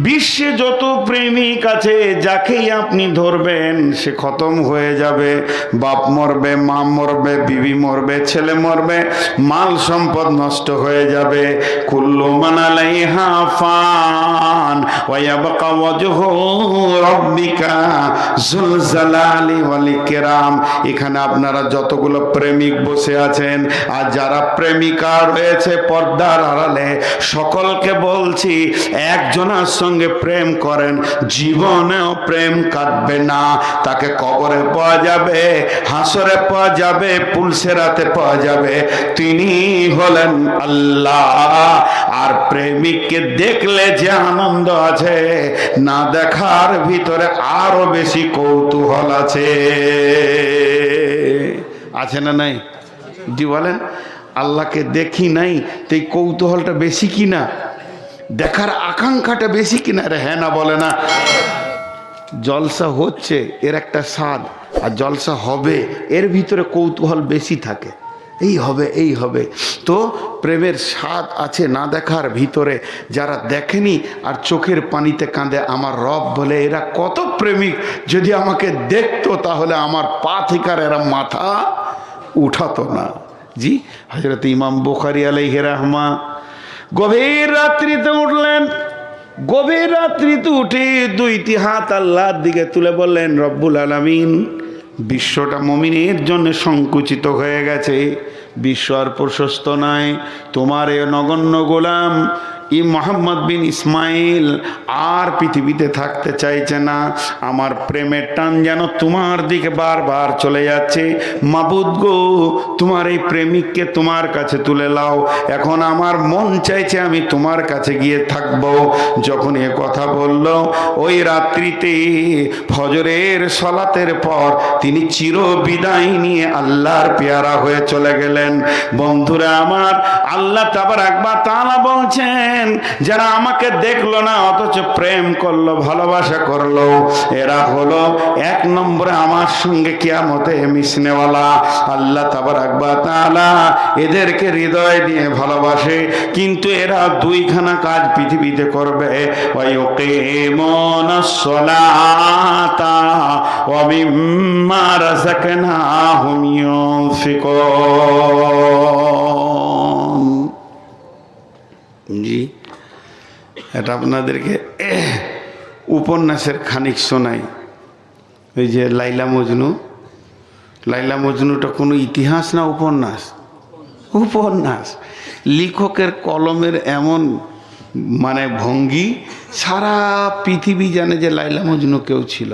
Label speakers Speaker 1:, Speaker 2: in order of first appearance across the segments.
Speaker 1: বিশ্বে যত প্রেমিক আছে যাকেই আপনি ধরবেন সে খতম হয়ে যাবে। বাপ মরবে, মা মরবে, বিবি মরবে, ছেলে মরবে, মাল সম্পদ নষ্ট হয়ে যাবে। কুল্লু মান আলাইহা ফান ওয়া ইয়াবকা ওয়াজহু রাব্বিকা যুল জালালি ওয়াল ইকরাম। এখানে আপনারা যতগুলো প্রেমিক বসে আছেন আর যারা প্রেমিকা রয়েছে পর্দার আড়ালে, সকলকে বলছি একজনের সঙ্গে প্রেম করেন, জীবনেও প্রেম কাটবে না। তাকে কবরে পাওয়া যাবে, হাসরে পাওয়া যাবে, পুলসেরাতে পাওয়া যাবে। তিনি হলেন আল্লাহ। আর প্রেমিককে দেখলে যে আনন্দ আছে, না দেখার ভিতরে আরো বেশি কৌতূহল আছে। আছে না নাই? জি বলেন। আল্লাহকে দেখি নাই তো এই কৌতূহলটা বেশি কিনা, দেখার আকাঙ্ক্ষাটা বেশি কিনা? রে হ্যাঁ না বলে না? জলসা হচ্ছে এর একটা স্বাদ, আর জলসা হবে এর ভিতরে কৌতূহল বেশি থাকে। এই হবে, এই হবে। তো প্রেমের স্বাদ আছে না দেখার ভিতরে। যারা দেখেনি আর চোখের পানিতে কাঁদে, আমার রব বলে এরা কত প্রেমিক, যদি আমাকে দেখতো তাহলে আমার পা থেকে এরা মাথা উঠাতো না। জি, হযরত ইমাম বুখারী আলাইহি রাহমা গভীর রাত্রিতে উঠলেন। গভীর রাত্রিতে উঠে দুইটি হাত আল্লাহর দিকে তুলে বললেন, রব্বুল আলামিন, বিশ্বটা মুমিনের জন্য সংকুচিত হয়ে গেছে, বিশ্ব আর প্রশস্ত নয়। তোমার এ নগণ্য গোলাম মোহাম্মদ বিন ইসমাইল আর পৃথিবীতে থাকতে চাইছে না। আমার প্রেমের টান যেন তোমার দিকে বারবার চলে যাচ্ছে। মাবুদ গো, তোমার এই প্রেমিককে তোমার কাছে তুলে লাও। এখন আমার মন চাইছে আমি তোমার কাছে গিয়ে থাকবো। যখন এ কথা বলল, ওই রাত্রিতে ফজরের সলাতের পর তিনি চির বিদায় নিয়ে আল্লাহর পেয়ারা হয়ে চলে গেলেন। বন্ধুরা আমার, আল্লাহ তাবারাক ওয়া তাআলা বলছেন, যারা আমাকে দেখলো না অথচ প্রেম করলো, ভালোবাসা করলো, এরা হলো এক নম্বরে আমার সঙ্গে কিয়ামতে মিশনেওয়ালা। আল্লাহ তাবারাক ওয়া তাআলা এদেরকে হৃদয় দিয়ে ভালোবাসে, কিন্তু এরা দুইখানা কাজ পৃথিবীতে করবে। ওয়া ইউকিমুনাস সালাতা ওয়া মিম্মা রাযাকনাহুম ইউনফিকুন। জি, এটা আপনাদেরকে উপন্যাসের খানিক শোনাই। ওই যে লাইলা মজনু, লাইলা মজনুটা কোনো ইতিহাস না উপন্যাস? উপন্যাস। লেখকের কলমের এমন মানে ভঙ্গি, সারা পৃথিবী জানে যে লাইলা মজনু কেউ ছিল।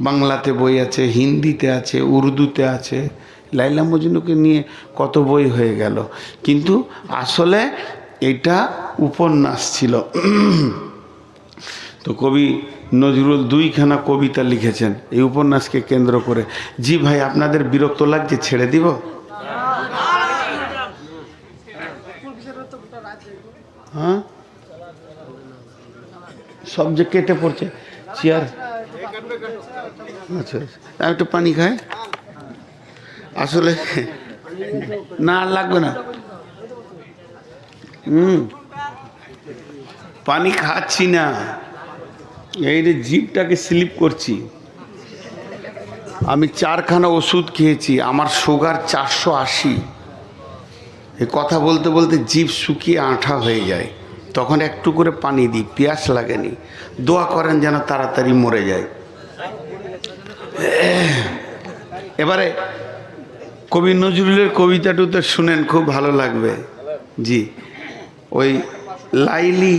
Speaker 1: বাংলাতে বই আছে, হিন্দিতে আছে, উর্দুতে আছে। লাইলা মজনুকে নিয়ে কত বই হয়ে গেল, কিন্তু আসলে এটা উপন্যাস ছিল। তো কবি নজরুল দুইখানা কবিতা লিখেছেন এই উপন্যাসকে কেন্দ্র করে। জি ভাই, আপনাদের বিরক্ত লাগছে? ছেড়ে দিব? হ্যাঁ, সব যে কেটে পড়ছে চেয়ার। আচ্ছা, আমি একটু পানি খাই। আসলে না, লাগবে না। পানি খাচ্ছি না, এই যে জিভটাকে স্লিপ করছি। আমি 4খানা ওষুধ খেয়েছি, আমার সুগার 480। এই কথা বলতে বলতে জিভ শুকিয়ে আঠা হয়ে যায়, তখন একটু করে পানি দিই, পিয়াস লাগেনি। দোয়া করেন যেন তাড়াতাড়ি মরে যায়। এবারে কবি নজরুলের কবিতাটুতে শুনেন, খুব ভালো লাগবে। জি, ওই লাইলি,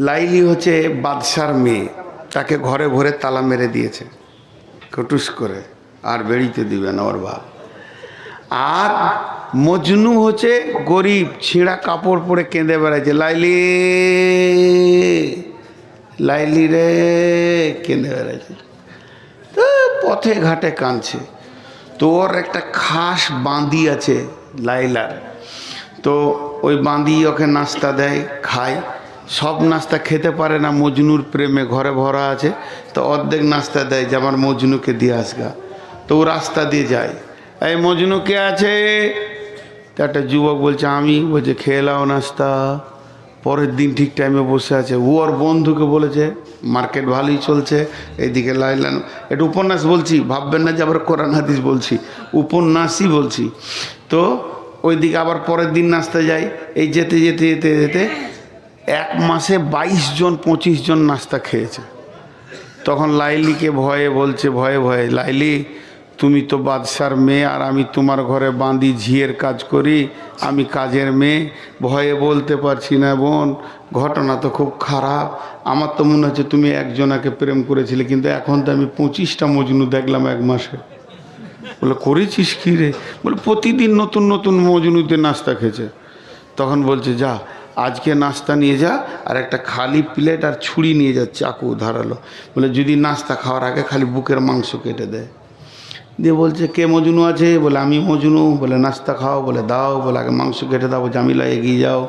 Speaker 1: লাইলি হচ্ছে বাদশার মেয়ে, তাকে ঘরে ভরে তালা মেরে দিয়েছে কটুস করে, আর বেরিতে দিবে না ওর বাপ। আর মজনু হচ্ছে গরিব, ছিঁড়া কাপড় পরে কেঁদে বেড়াচ্ছে, লাইলি লাইলি রে, কেঁদে বেড়াচ্ছে। তো পথে ঘাটে কাঁদছে। তো ওর একটা খাস বাঁধি আছে লাইলার, তো ওই বাঁধি ওকে নাস্তা দেয়, খায়। সব নাস্তা খেতে পারে না, মজনুর প্রেমে ঘরে ভরা আছে, তো অর্ধেক নাস্তা দেয় যে আমার মজনুকে দিয়ে আসগা। তো ও রাস্তা দিয়ে যায়, এই মজনু কে আছে? তো একটা যুবক বলছে আমি। বলছে খেয়ে লাও নাস্তা। পরের দিন ঠিক টাইমে বসে আছে, ও ওর বন্ধুকে বলেছে মার্কেট ভালোই চলছে, এইদিকে লাইলা। এটা উপন্যাস বলছি, ভাববেন না যে আবার কোরআন হাদিস বলছি, উপন্যাসই বলছি। তো ওইদিকে আবার পরের দিন নাচতে যায়। এই যেতে যেতে যেতে যেতে 1 মাসে 22 জন 25 জন নাস্তা খেয়েছে। তখন লাইলিকে ভয়ে বলছে, ভয়ে ভয়ে, লাইলি তুমি তো বাদশার মেয়ে, আর আমি তোমার ঘরে বাঁধি ঝিয়ের কাজ করি, আমি কাজের মেয়ে, ভয়ে বলতে পারছি না বোন, ঘটনা তো খুব খারাপ। আমার তো মনে হচ্ছে তুমি একজনাকে প্রেম করেছিলে, কিন্তু এখন তো আমি 25টা মজনু দেখলাম 1 মাসে। বলে করেছিস কী রে? বলে প্রতিদিন নতুন নতুন মজনুতে নাস্তা খেয়েছে। তখন বলছে যা আজকে নাস্তা নিয়ে যা, আর একটা খালি প্লেট আর ছুরি নিয়ে যা, চাকু ধারালো। বলে যদি নাস্তা খাওয়ার আগে খালি বুকের মাংস কেটে দেয়। দিয়ে বলছে কে মজনু আছে? বলে আমি মজনু। বলে নাস্তা খাও? বলে দাও। বলে আগে মাংস কেটে দাও। জামিলা এগিয়ে যাও।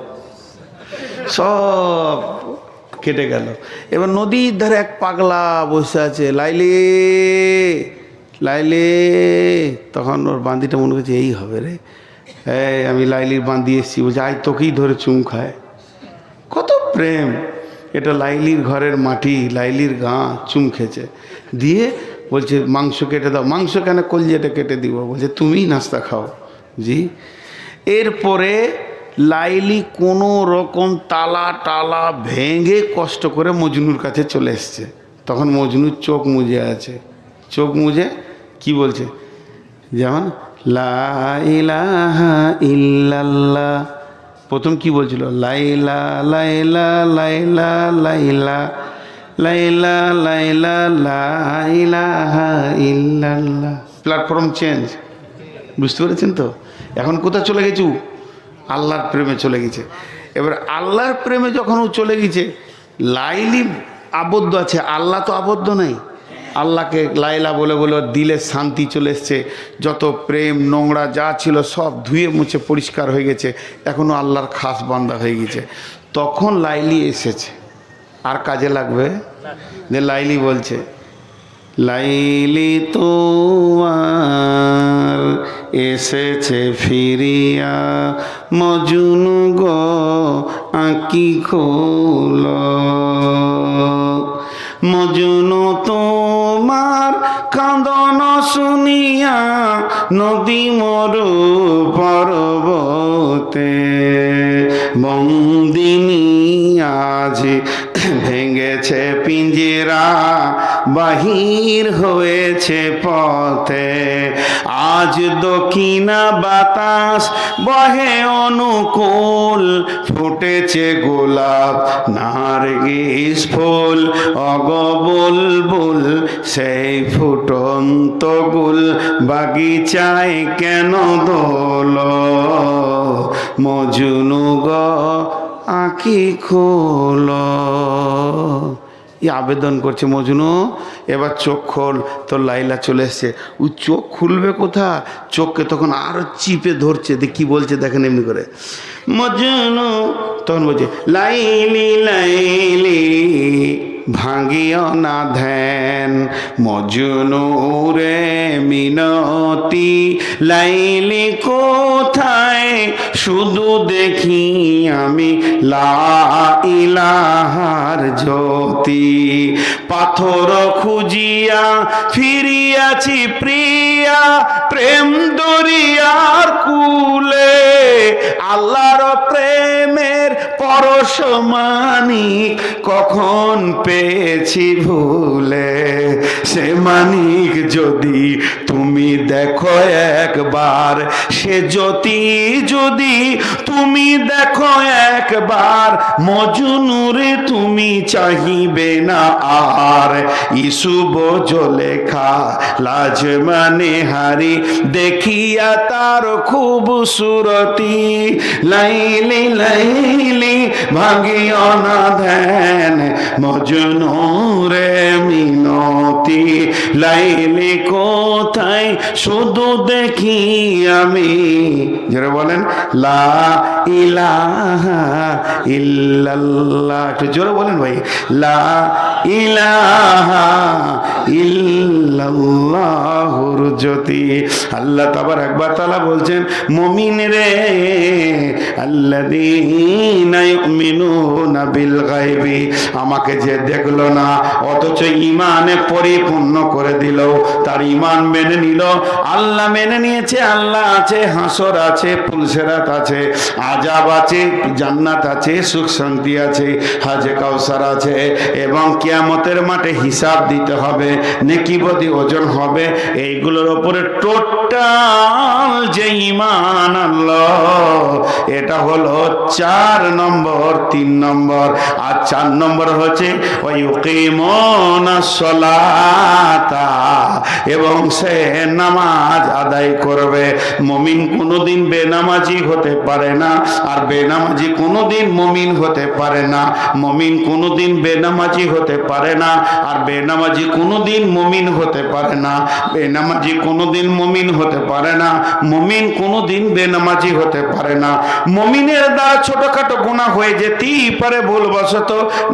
Speaker 1: সব কেটে গেল। এবার নদীর ধারে এক পাগলা বসে আছে, লাইলি লাইলি। তখন ওর বান্দিটা মনে করছে এই হবে রে, এই আমি লাইলির বান্দি এসেছি। বলছে আয় তোকেই ধরে চুম খায়। কত প্রেম! এটা লাইলির ঘরের মাটি, লাইলির গা, চুম খেয়েছে। দিয়ে বলছে মাংস কেটে দাও। মাংস কেন? কলজেটা কেটে দিব। বলছে তুমিই নাস্তা খাও। জি। এরপরে লাইলি কোনো রকম তালা টালা ভেঙে কষ্ট করে মজনুর কাছে চলে এসছে। তখন মজনুর চোখ মুজে আছে। চোখ মুজে কি বলছে? যেমন লা ইলাহা ইল্লাল্লাহ। প্রথম কি বলছিল? লাইলা লাইলা লাইলা লাইলা লাইলা লাইলা লা ইলাহা ইল্লাল্লাহ। প্ল্যাটফর্ম চেঞ্জ, বুঝতে পেরেছেন তো? এখন কোথায় চলে গেছু? আল্লাহর প্রেমে চলে গেছে। এবার আল্লাহর প্রেমে যখন ও চলে গেছে, লাইলি আবদ্ধ আছে, আল্লাহ তো আবদ্ধ নাই। আল্লাহকে লাইলা বলে বলে ওর দিলে শান্তি চলে এসছে। যত প্রেম নোংরা যা ছিল সব ধুয়ে মুছে পরিষ্কার হয়ে গেছে। এখনও আল্লাহর খাস বান্দা হয়ে গেছে। তখন লাইলি এসেছে। আর কাজে লাগবে? যে লাইলি বলছে, লাইলি তোমার এসেছে ফিরিয়া, মজনু গো আঁকি খোল। মজনু তোমার কাঁদন শুনিয়া, নদী মরু পর্বতে, বন্দিনী আজ ভেঙেছে পিঞ্জরা, বাহির হয়েছে পথে। আজ দক্ষিণা বাতাস বহে অনুকূল, ফুটেছে গোলাপ নার্গিস ফুল, অগ বুলবুল সেই ফুটন্ত গুল, বাগিচায় কেন দোল, মজনু গো আঁকি খোল। আবেদন করছে মজনু, এবার চোখ খোল। তো লাইলা চলে এসছে। ও চোখ খুলবে কোথা? চোখকে তখন আরো চিপে ধরছে। কি বলছে দেখেন এমনি করে, মজনু। তখন বলছে লাইলি লাইলি ভাঙিও না ধ্যান, মজনু রে মিনতি, লাইলি কোথায় শুধু দেখি আমি লা ইলাহার জ্যোতি। পাথর খুঁজিয়া ফিরিয়াছি প্রিয়া, প্রেম দরিয়ার কুলে, আল্লাহর প্রেমের পরশমানিক কখন পেয়েছি ভুলে। সে মানিক যদি তুমি দেখো একবার, সে জ্যোতি যদি তুমি দেখো একবার, মজনুরে তুমি চাহিবে না আর। ইসুব লেখা লাজ মানে হারি, দেখিয়া তার খুবসুরতি। লাইলি লাইলি ভাঙিও না ধ্যান, মজনু রে মিনতি, লাইলি কোথায় শুধু দেখি আমি, যারা বলেন লা ইলাহা ইল্লাল্লাহ, একটু জোরে বলেন ভাই, লা ইলাহা ইল্লাল্লাহুর জ্যোতি। আল্লাহ তাবারক ওয়া তাআলা বলছেন, মুমিন রে আল্লাযীনা ইউমিনুনা বিল গায়বি, আমাকে যে দেখলো না অথচ ঈমানে পরিপূর্ণ করে দিল, তার ঈমান মেনে নিল, আল্লাহ মেনে নিয়েছে, আল্লাহ আছে, হাসর আছে, পুলসেরাত আছে, আযাব আছে, জান্নাত আছে, সুখ শান্তি আছে, হাজে কাউসার আছে, এবং কিয়ামতের মাঠে হিসাব দিতে হবে, নেকি বদি ওজন হবে, এইগুলোর উপরে টোটাল যে ঈমান আল্লাহ, এটা হলো 4 নম্বর। 3 নম্বর আর 4 নম্বর হচ্ছে ওয়ায়ুকিমুনাস সালাতা, এবং সে নামাজ আদায় করবে। মুমিন কোনোদিন বেনামাজি হতে পারে না, আর বেনামাজি কোনোদিন মুমিন হতে পারে না। মুমিন কোনোদিন বেনামাজি হতে পারে না, আর বেনামাজি কোনোদিন মুমিন হতে পারে না। বেনামাজি কোনোদিন মুমিন হতে পারে না, মুমিন কোনোদিন বেনামাজি হতে পারে না। মুমিনের দ্বারা ছোটখাটো গুনাহ হয়ে যেতেই পারে, ভুলবশত,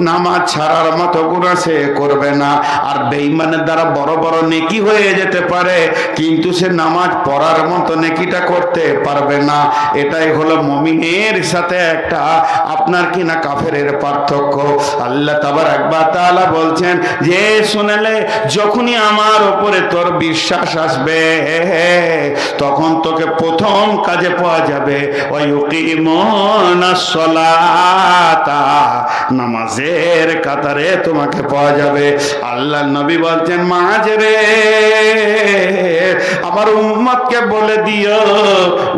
Speaker 1: নামাজ ছাড়ার মতো গুনাহ সে করবে না। আর বেঈমানের দ্বারা বড় বড় নেকি হয়ে যেতে পারে, কিন্তু সে নামাজ পড়ার মতো নেকিটা করতে পারবে না। এটাই হলো মুমিনের সাথে একটা আপনার কিনা কাফেরের পার্থক্য। আল্লাহ তাবারক ওয়া তাআলা বলছেন যে শুনলে যখনই আমার উপরে তোর বিশ্বাস আসবে, তখন তোকে প্রথম কাজে পাওয়া যাবে ওয়ায়ুকিমুনাস সালাতা, নামাজের কাতারে তোমাকে পাওয়া যাবে। আল্লাহ নবী বলছেন, মাঝরে আমার উম্মতকে বলে দিও,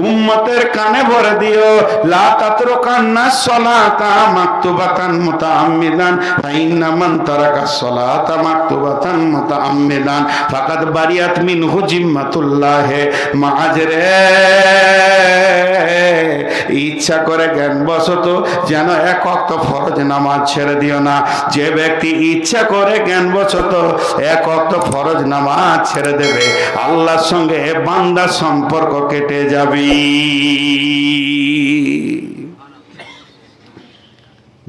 Speaker 1: উম্মতের কানে ভরে দিও, লা তাতরুকান্নাস সালাতা মাকতুবাতান মুতাআম্মিদান, ফাইন্না মান তারাকাস সালাতা মাকতুবাতান মুতাআম্মিদান ফাকাদ বারিয়াত মিনহু জিম্মাতুল্লাহ। মাঝরে ইচ্ছা করে জ্ঞানবশত যেন 1 ওয়াক্ত ফরজ নামাজ ছেড়ে দিও না। যে ব্যক্তি ইচ্ছা করে জ্ঞানবশত 1 ওয়াক্ত ফরজ নামাজ ছেড়ে দেবে, আল্লাহর সঙ্গে বান্দার সম্পর্ক কেটে যাবে।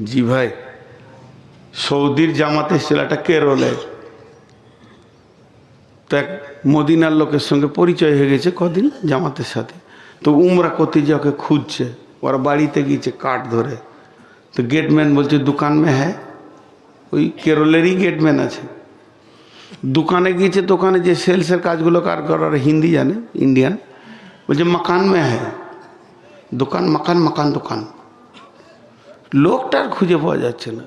Speaker 1: জি ভাই, সৌদির জামাতে ছেলেটা কেরলে, তো এক মদিনার লোকের সঙ্গে পরিচয় হয়ে গেছে কদিন জামাতের সাথে। তো উমরা করতে যে ওকে খুঁজছে, ওরা বাড়িতে গিয়েছে কাঠ ধরে। তো গেটম্যান বলছে দোকান মে হ্যাঁ, ওই কেরলেরই গেটম্যান আছে। দোকানে গিয়েছে, দোকানে যে সেলসের কাজগুলো কার করার হিন্দি জানে, ইন্ডিয়ান, বলছে মকান মে হ্যাঁ, দোকান মকান, মকান দোকান। লোকটার খুঁজে পাওয়া যাচ্ছে না।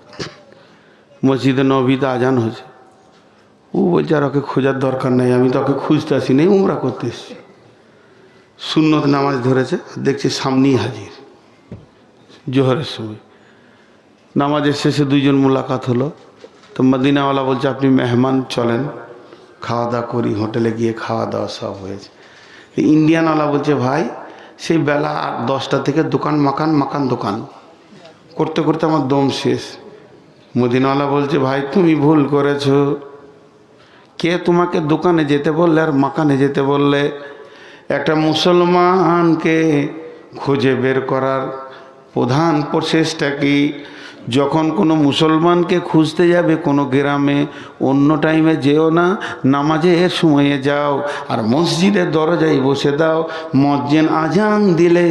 Speaker 1: মসজিদে নবীতে আজান হয়েছে, ও বলছে আর ওকে খোঁজার দরকার নেই, আমি তো ওকে খুঁজতে আসি নেই, উমরা করতে এসেছি। সুন্নত নামাজ ধরেছে, দেখছি সামনেই হাজির জোহরের সময়। নামাজের শেষে 2 জন মোলাকাত হলো। তো মদিনাওয়ালা বলছে আপনি মেহমান, চলেন খাওয়া দাওয়া করি। হোটেলে গিয়ে খাওয়া দাওয়া সব হয়েছে। ইন্ডিয়ানওয়ালা বলছে ভাই সেই বেলা 10টা থেকে দোকান মাকান, মাকান দোকান করতে করতে আমার দম শেষ। মদিনাওয়ালা বলছে ভাই তুমি ভুল করেছো, কে তোমাকে দোকানে যেতে বললে আর মাকানে যেতে বললে? একটা মুসলমানকে খুঁজে বের করার প্রধান প্রচেষ্টা কি? যখন কোনো মুসলমানকে খুঁজতে যাবে কোনো গ্রামে, অন্য টাইমে যেও না, নামাজের সময়ে যাও আর মসজিদের দরজায় বসে দাও। মুয়াজ্জিন আজান দিলে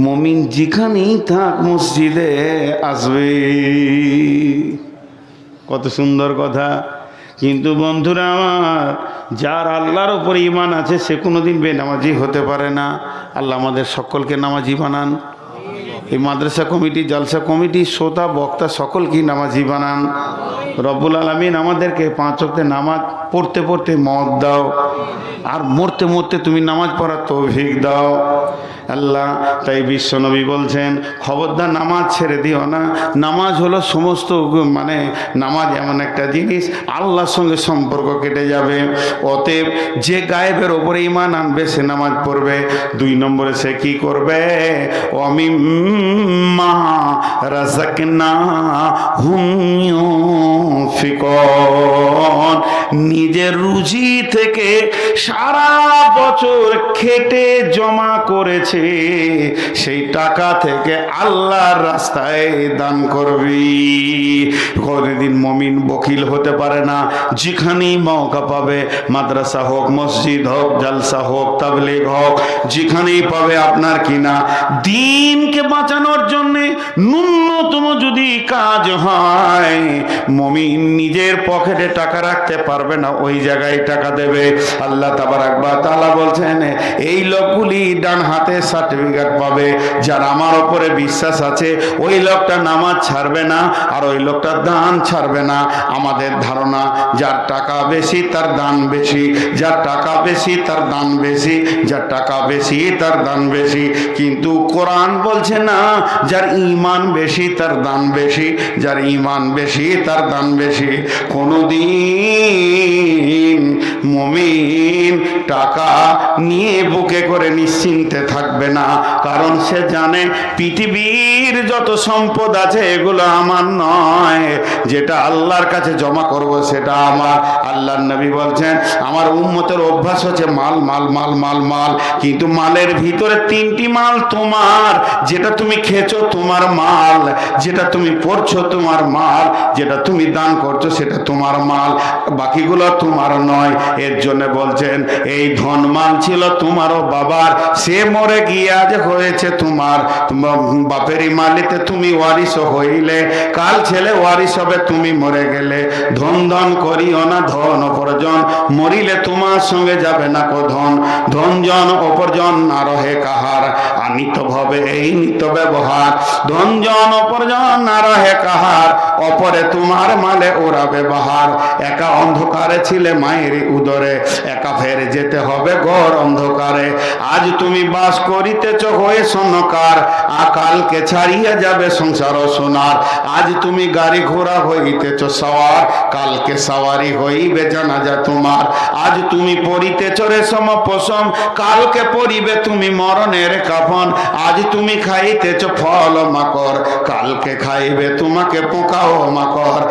Speaker 1: মুমিন যেখানেই থাক মসজিদে আসবে। কত সুন্দর কথা। কিন্তু বন্ধুরা আমার, যার আল্লাহর উপর ঈমান আছে সে কোনোদিন বেনামাজি হতে পারে না। আল্লাহ আমাদের সকলকে নামাজি বানান। এই মাদ্রাসা কমিটি, জলসা কমিটি, শ্রোতা, বক্তা সকলকেই নামাজি বানান। রব্বুল আলামিন আমাদেরকে 5 ওয়াক্তে নামাজ পড়তে পড়তে মওত দাও, আর মরতে মরতে তুমি নামাজ পড়ার তৌফিক দাও আল্লাহ। তাই বিশ্বনবী বলছেন খবরদার নামাজ ছেড়ে দিও না। নামাজ হলো সমস্ত, মানে নামাজ এমন একটা জিনিস আল্লাহর সঙ্গে সম্পর্ক কেটে যাবে। অতএব যে গায়েবের ওপরে ঈমান আনবে সে নামাজ পড়বে। 2 নম্বরে সে কি করবে? ওয়ামিম্মা রাযাকনাহুম ইউনফিকুন, নিজের রুজি থেকে সারা বছর খেটে জমা করেছে, সেই টাকা থেকে আল্লাহর রাস্তায় দান করবি। কোনদিন মুমিন বকিল হতে পারে না। যেখানেই মৌকা পাবে, মাদ্রাসা হোক, মসজিদ হোক, জালসা হোক, তাবলীগ হোক, যেখানেই পাবে আপনার কিনা দ্বীনকে বাঁচানোর জন্য ন্যূনতম যদি কাজ হয়, মুমিন নিজের পকেটে টাকা রাখতে পারবে না, ওই জায়গায় টাকা দেবে। আল্লাহ তাবারাক ওয়া তাআলা বলছেন, এই লোকগুলি ডান হাতে সার্টিফিকেট পাবে, যার আমার উপরে বিশ্বাস আছে ওই লোকটা নামাজ ছাড়বে না, আর ওই লোকটা দান ছাড়বে না। আমাদের ধারণা যার টাকা বেশি তার দান বেশি, যার টাকা বেশি তার দান বেশি, যার টাকা বেশি তার দান বেশি। কিন্তু কোরআন বলছে না, যার ঈমান বেশি তার দান বেশি, যার ঈমান বেশি তার দান বেশি। কোনদিন মুমিন টাকা নিয়ে বুকে করে নিশ্চিন্তে থাকবে না, কারণ সে জানে পৃথিবীর যত সম্পদ আছে এগুলো আমার নয়, যেটা আল্লাহর কাছে জমা করব সেটা আমার। আল্লাহর নবী বলছেন, আমার উম্মতের অভ্যাস হচ্ছে মাল মাল মাল মাল মাল, কিন্তু মালের ভিতরে তিনটি মাল তোমার, যেটা তুমি খেয়েছো তোমার মাল, যেটা তুমি পড়ছো তোমার মাল, যেটা তুমি দান করছো সেটা তোমার মাল, বাকিগুলো তোমার নয়। এর জন্য বলছেন, এই ধন মাল ছিল তোমারও বাবার, সে মরে গিয়ে আজ হয়েছে তোমার। বাপেরই মালিতে তুমি ওয়ারিস হইলে, কাল ছেলে ওয়ারিস হবে তুমি মরে গেলে। ধন ধন করিও না ধন অপরজন, মরিলে তোমার সঙ্গে যাবে না কো ধন। ধন জন অপরজন না রহে কাহার, আনিত ভবে এই নিত ব্যবহার। ধন জন অপরজন না রহে কাহার, অপরে তোমার মালে ওরা ব্যবহার। একা অন্ধকারে ছিলে মায়ের উদরে, একা ফের যেতে হবে ঘর অন্ধকারে। আজ তুমি বাস করিতেছ হয়ে সোনকার, আকালকে ছাড়িয়ে যাবে সংসার সোনার। আজ তুমি গাড়ি ঘোড়া হইতেছ সওয়ার, কালকে সওয়ারি হইবে জানাজা তোমার। আজ তুমি পরিতেছ রেশম পশম, কালকে পরিবে তুমি মরণের কাফন। আজ তুমি খাইতেছ ফল মাকড়, কালকে খাইবে তোমাকে পোকা ও মাকড়।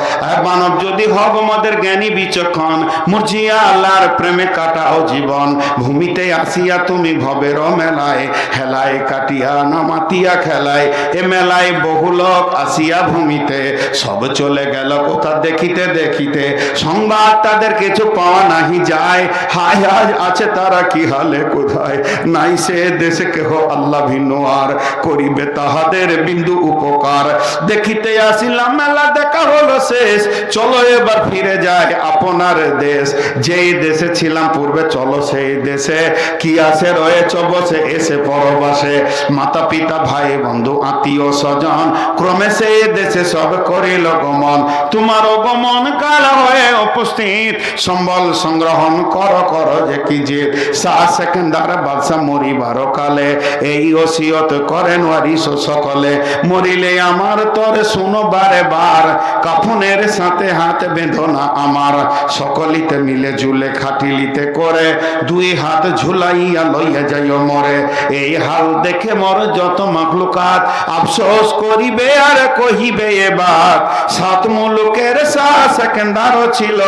Speaker 1: মানব যদি হব মদের জ্ঞানী বিচক্ষণ, মুরজিয়া আল্লাহর প্রেমে কাটাও জীবন। ভূমিতে আসিয়া তুমি ভবের মেলায়, হেলায় কাটিয়া নামাতিয়া খেলায়। এ মেলায় বহু লোক আসিয়া ভূমিতে, সব চলে গেল কোথা দেখিতে দেখিতে। সংবাদ তাদের কিছু পাওয়া নাহি যায়, হায় আজ আছে তারা কি হালে কোথায়। নাই সে দেশে কেহ আল্লাহ ভিন্ন আর, করিবে তাহাদের বিন্দু উপকার। দেখিতে আসিলাম মেলা দেখা হলো শেষ, চলো এবার ফিরে যায় আপনার দেশ। যেই দেশে ছিলাম পূর্বে চলো সেই দেশে, কি আছে রয়েছ বসে এসে পরবাসে। মাতা পিতা ভাই বন্ধু আত্মীয় স্বজন, ক্রমে সেই দেশে সব করিল গমন। তোমার গমন কাল হয়ে উপস্থিত, সম্বল সংগ্রহণ কর কর যে কি যে। শাহ সেকেন্দার বাদশা মরিবার কালে, এই ওসিয়ত করেন ওয়ারিস সকলে। মরিলে আমার তরে শুনো বারে বার, কাফনের সাথে হাত বেঁধো না আমার। সকলিতে মিলে ঝুলে খাটিলিতে করে, দুই হাত ঝুলাইয়া লইয়া যাইও মরে। এই হাল দেখে মর যত মাখলুকাত, আফসোস করিবে আর কহিবে এবার। সাত মুলুকের শাহ সেকেন্দারও ছিল,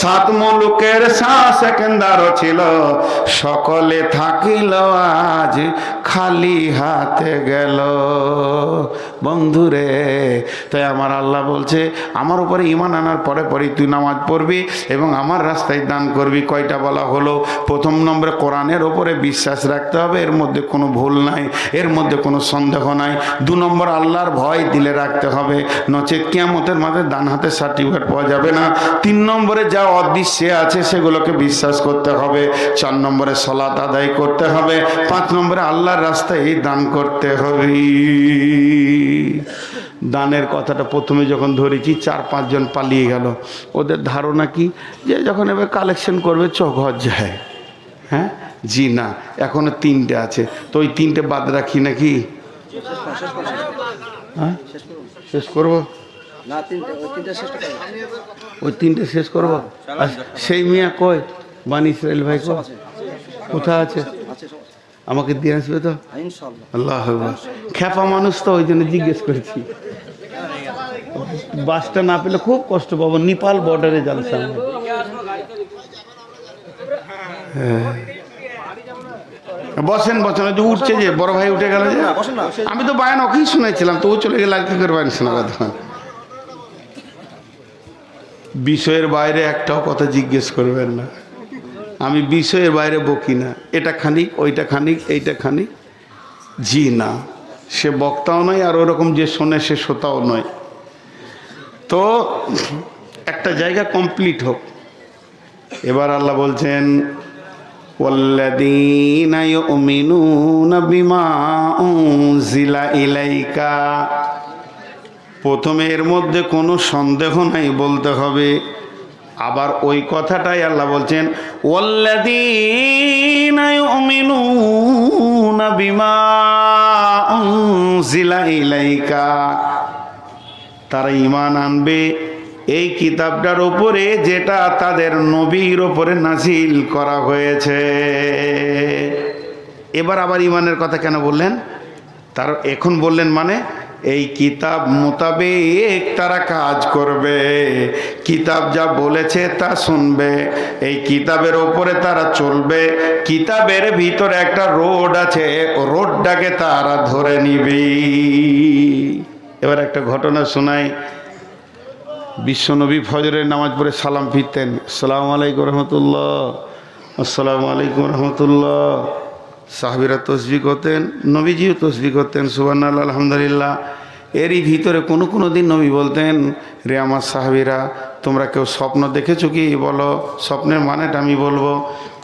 Speaker 1: সাত মুলুকের শাহ সেকেন্দারও ছিল। সকলে থাকিল আজ খালি হাতে গেল। বন্ধুরে, তাই আমার আল্লাহ বলছে, আমার উপরে ঈমান আনার পরে পরে তুই নামাজ পড়বি এবং আমার রাস্তায় দান করবি। কয়টা বলা হলো? প্রথম নম্বরে কোরআনের ওপরে বিশ্বাস রাখতে হবে, এর মধ্যে কোনো ভুল নাই, এর মধ্যে কোনো সন্দেহ নাই। দু নম্বর আল্লাহর ভয় দিলে রাখতে হবে, নচেত কিয়ামতের মাঝে ডান হাতে সার্টিফিকেট পাওয়া যাবে না। তিন নম্বরে যা অদৃশ্যে আছে সেগুলোকে বিশ্বাস করতে হবে। চার নম্বরে সালাত আদায় করতে হবে। পাঁচ নম্বরে আল্লাহর রাস্তায় দান করতে হবে। দানের কথাটা প্রথমে যখন ধরেছি 4-5 জন পালিয়ে গেল। ওদের ধারণা কি যে যখন এবার কালেকশন করবে ঘর যায়। হ্যাঁ জি না, এখনো 3টে আছে, তো ওই 3টে বাদ রাখি নাকি? হ্যাঁ শেষ করবো, ওই 3টে শেষ করবো। সেই মিয়া কই? বানি ইসরাইল ভাই কোথায় আছে? আমাকে দিয়ে আসবে তো? আল্লাহ খেপা মানুষ তো, ওই জন্য জিজ্ঞেস করেছি। বাসটা না পেলে খুব কষ্ট পাবো। নেপাল বর্ডারে জালসা, বসেন বসেন, যে উঠছে যে বড় ভাই উঠে গেল যে, আমি তো বায়ান ওকেই শুনেছিলাম, তো ও চলে গেলে আর কি করে বায়ান শোনাবে তখন। বিষয়ের বাইরে একটাও কথা জিজ্ঞেস করবেন না, আমি বিষয়ের বাইরে বকি না। এটা খানিক, ওইটা খানিক, এইটা খানিক, জি না, সে বক্তাও নয় আর ওরকম যে শোনে সে শ্রোতাও নয়। তো একটা জায়গা কমপ্লিট হোক। এবার আল্লাহ বলছেন ওয়াল্লাযীনা ইউমিনুনা বিমা উনজিলা ইলাইকা। প্রথমে এর মধ্যে কোনো সন্দেহ নাই বলতে হবে। আবার ওই কথাটাই আল্লাহ বলছেন ওয়াল্লাযীনা ইউমিনুনা বিমা উনজিলা ইলাইকা। তারা ঈমান আনবে এই কিতাবটার উপরে যেটা তাদের নবীর উপরে নাজিল করা হয়েছে। এবার আবার ঈমানের কথা কেন বললেন? তার এখন বললেন মানে এই কিতাব মোতাবেক তারা কাজ করবে, কিতাব যা বলেছে তা শুনবে, এই কিতাবের ওপরে তারা চলবে। কিতাবের ভিতরে একটা রোড আছে, রোডটাকে তারা ধরে নিবি। এবার একটা ঘটনা শোনাই। বিশ্বনবী ফজরের নামাজ পড়ে সালাম ফিরতেন, আসসালামু আলাইকুম রহমতুল্লাহ, আসসালামু আলাইকুম রহমতুল্লাহ। সাহাবীরা তসবিহ করতেন, নবীজিও তসবিহ করতেন, সুবহানাল্লাহ আলহামদুলিল্লাহ। এরই ভিতরে কোনো দিন নবী বলতেন, রে আমার সাহাবীরা, তোমরা কেউ স্বপ্ন দেখেছো কি? বলো, স্বপ্নের মানেটা আমি বলবো।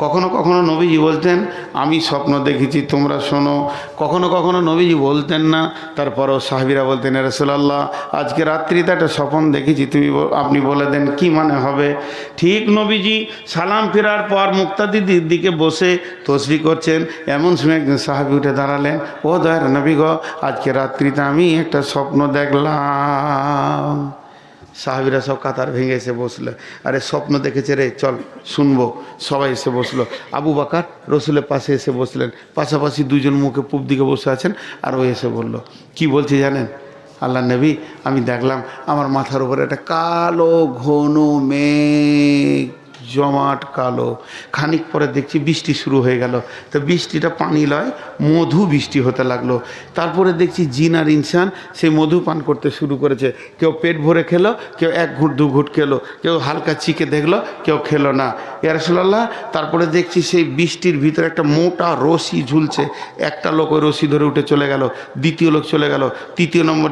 Speaker 1: কখনো নবীজি বলতেন, আমি স্বপ্ন দেখেছি, তোমরা শোনো। কখনো নবীজি বলতেন না, তারপরেও সাহাবীরা বলতেন, ইয়া রাসূলুল্লাহ, আজকে রাত্রিতে একটা স্বপ্ন দেখেছি, আপনি বলে দেন কি মানে হবে। ঠিক নবীজি সালাম ফেরার পর মুক্তাদির দিকে বসে তসবিহ করছেন, এমন সময় একজন সাহাবী উঠে দাঁড়ালেন, ও দয়ার নবী গো, আজকে রাত্রিতে আমি একটা স্বপ্ন দেখলাম। সাহাবীরা সব কাতার ভেঙে এসে বসলো, আরে স্বপ্ন দেখেছে রে, চল শুনবো। সবাই এসে বসলো। আবু বকর রসুলের পাশে এসে বসলেন, পাশাপাশি দুজন মুখে পূব দিকে বসে আছেন। আর ও এসে বলল, কি বলছি জানেন? আল্লাহ নবী, আমি দেখলাম আমার মাথার উপরে একটা কালো ঘন মেঘ, জমাট কালো। খানিক পরে দেখছি বৃষ্টি শুরু হয়ে গেল। তো বৃষ্টিটা পানি লয়, মধু বৃষ্টি হতে লাগলো। তারপরে দেখছি জিন আর ইনসান সেই মধু পান করতে শুরু করেছে। কেউ পেট ভরে খেলো, কেউ এক ঘুট দু ঘুট খেলো, কেউ হালকা চিকে দেখলো, কেউ খেলো না। ইয়া রাসূলুল্লাহ, তারপরে দেখছি সেই বৃষ্টির ভিতরে একটা মোটা রশি ঝুলছে। একটা লোক ওই রশি ধরে উঠে চলে গেল, দ্বিতীয় লোক চলে গেল, তৃতীয় নম্বর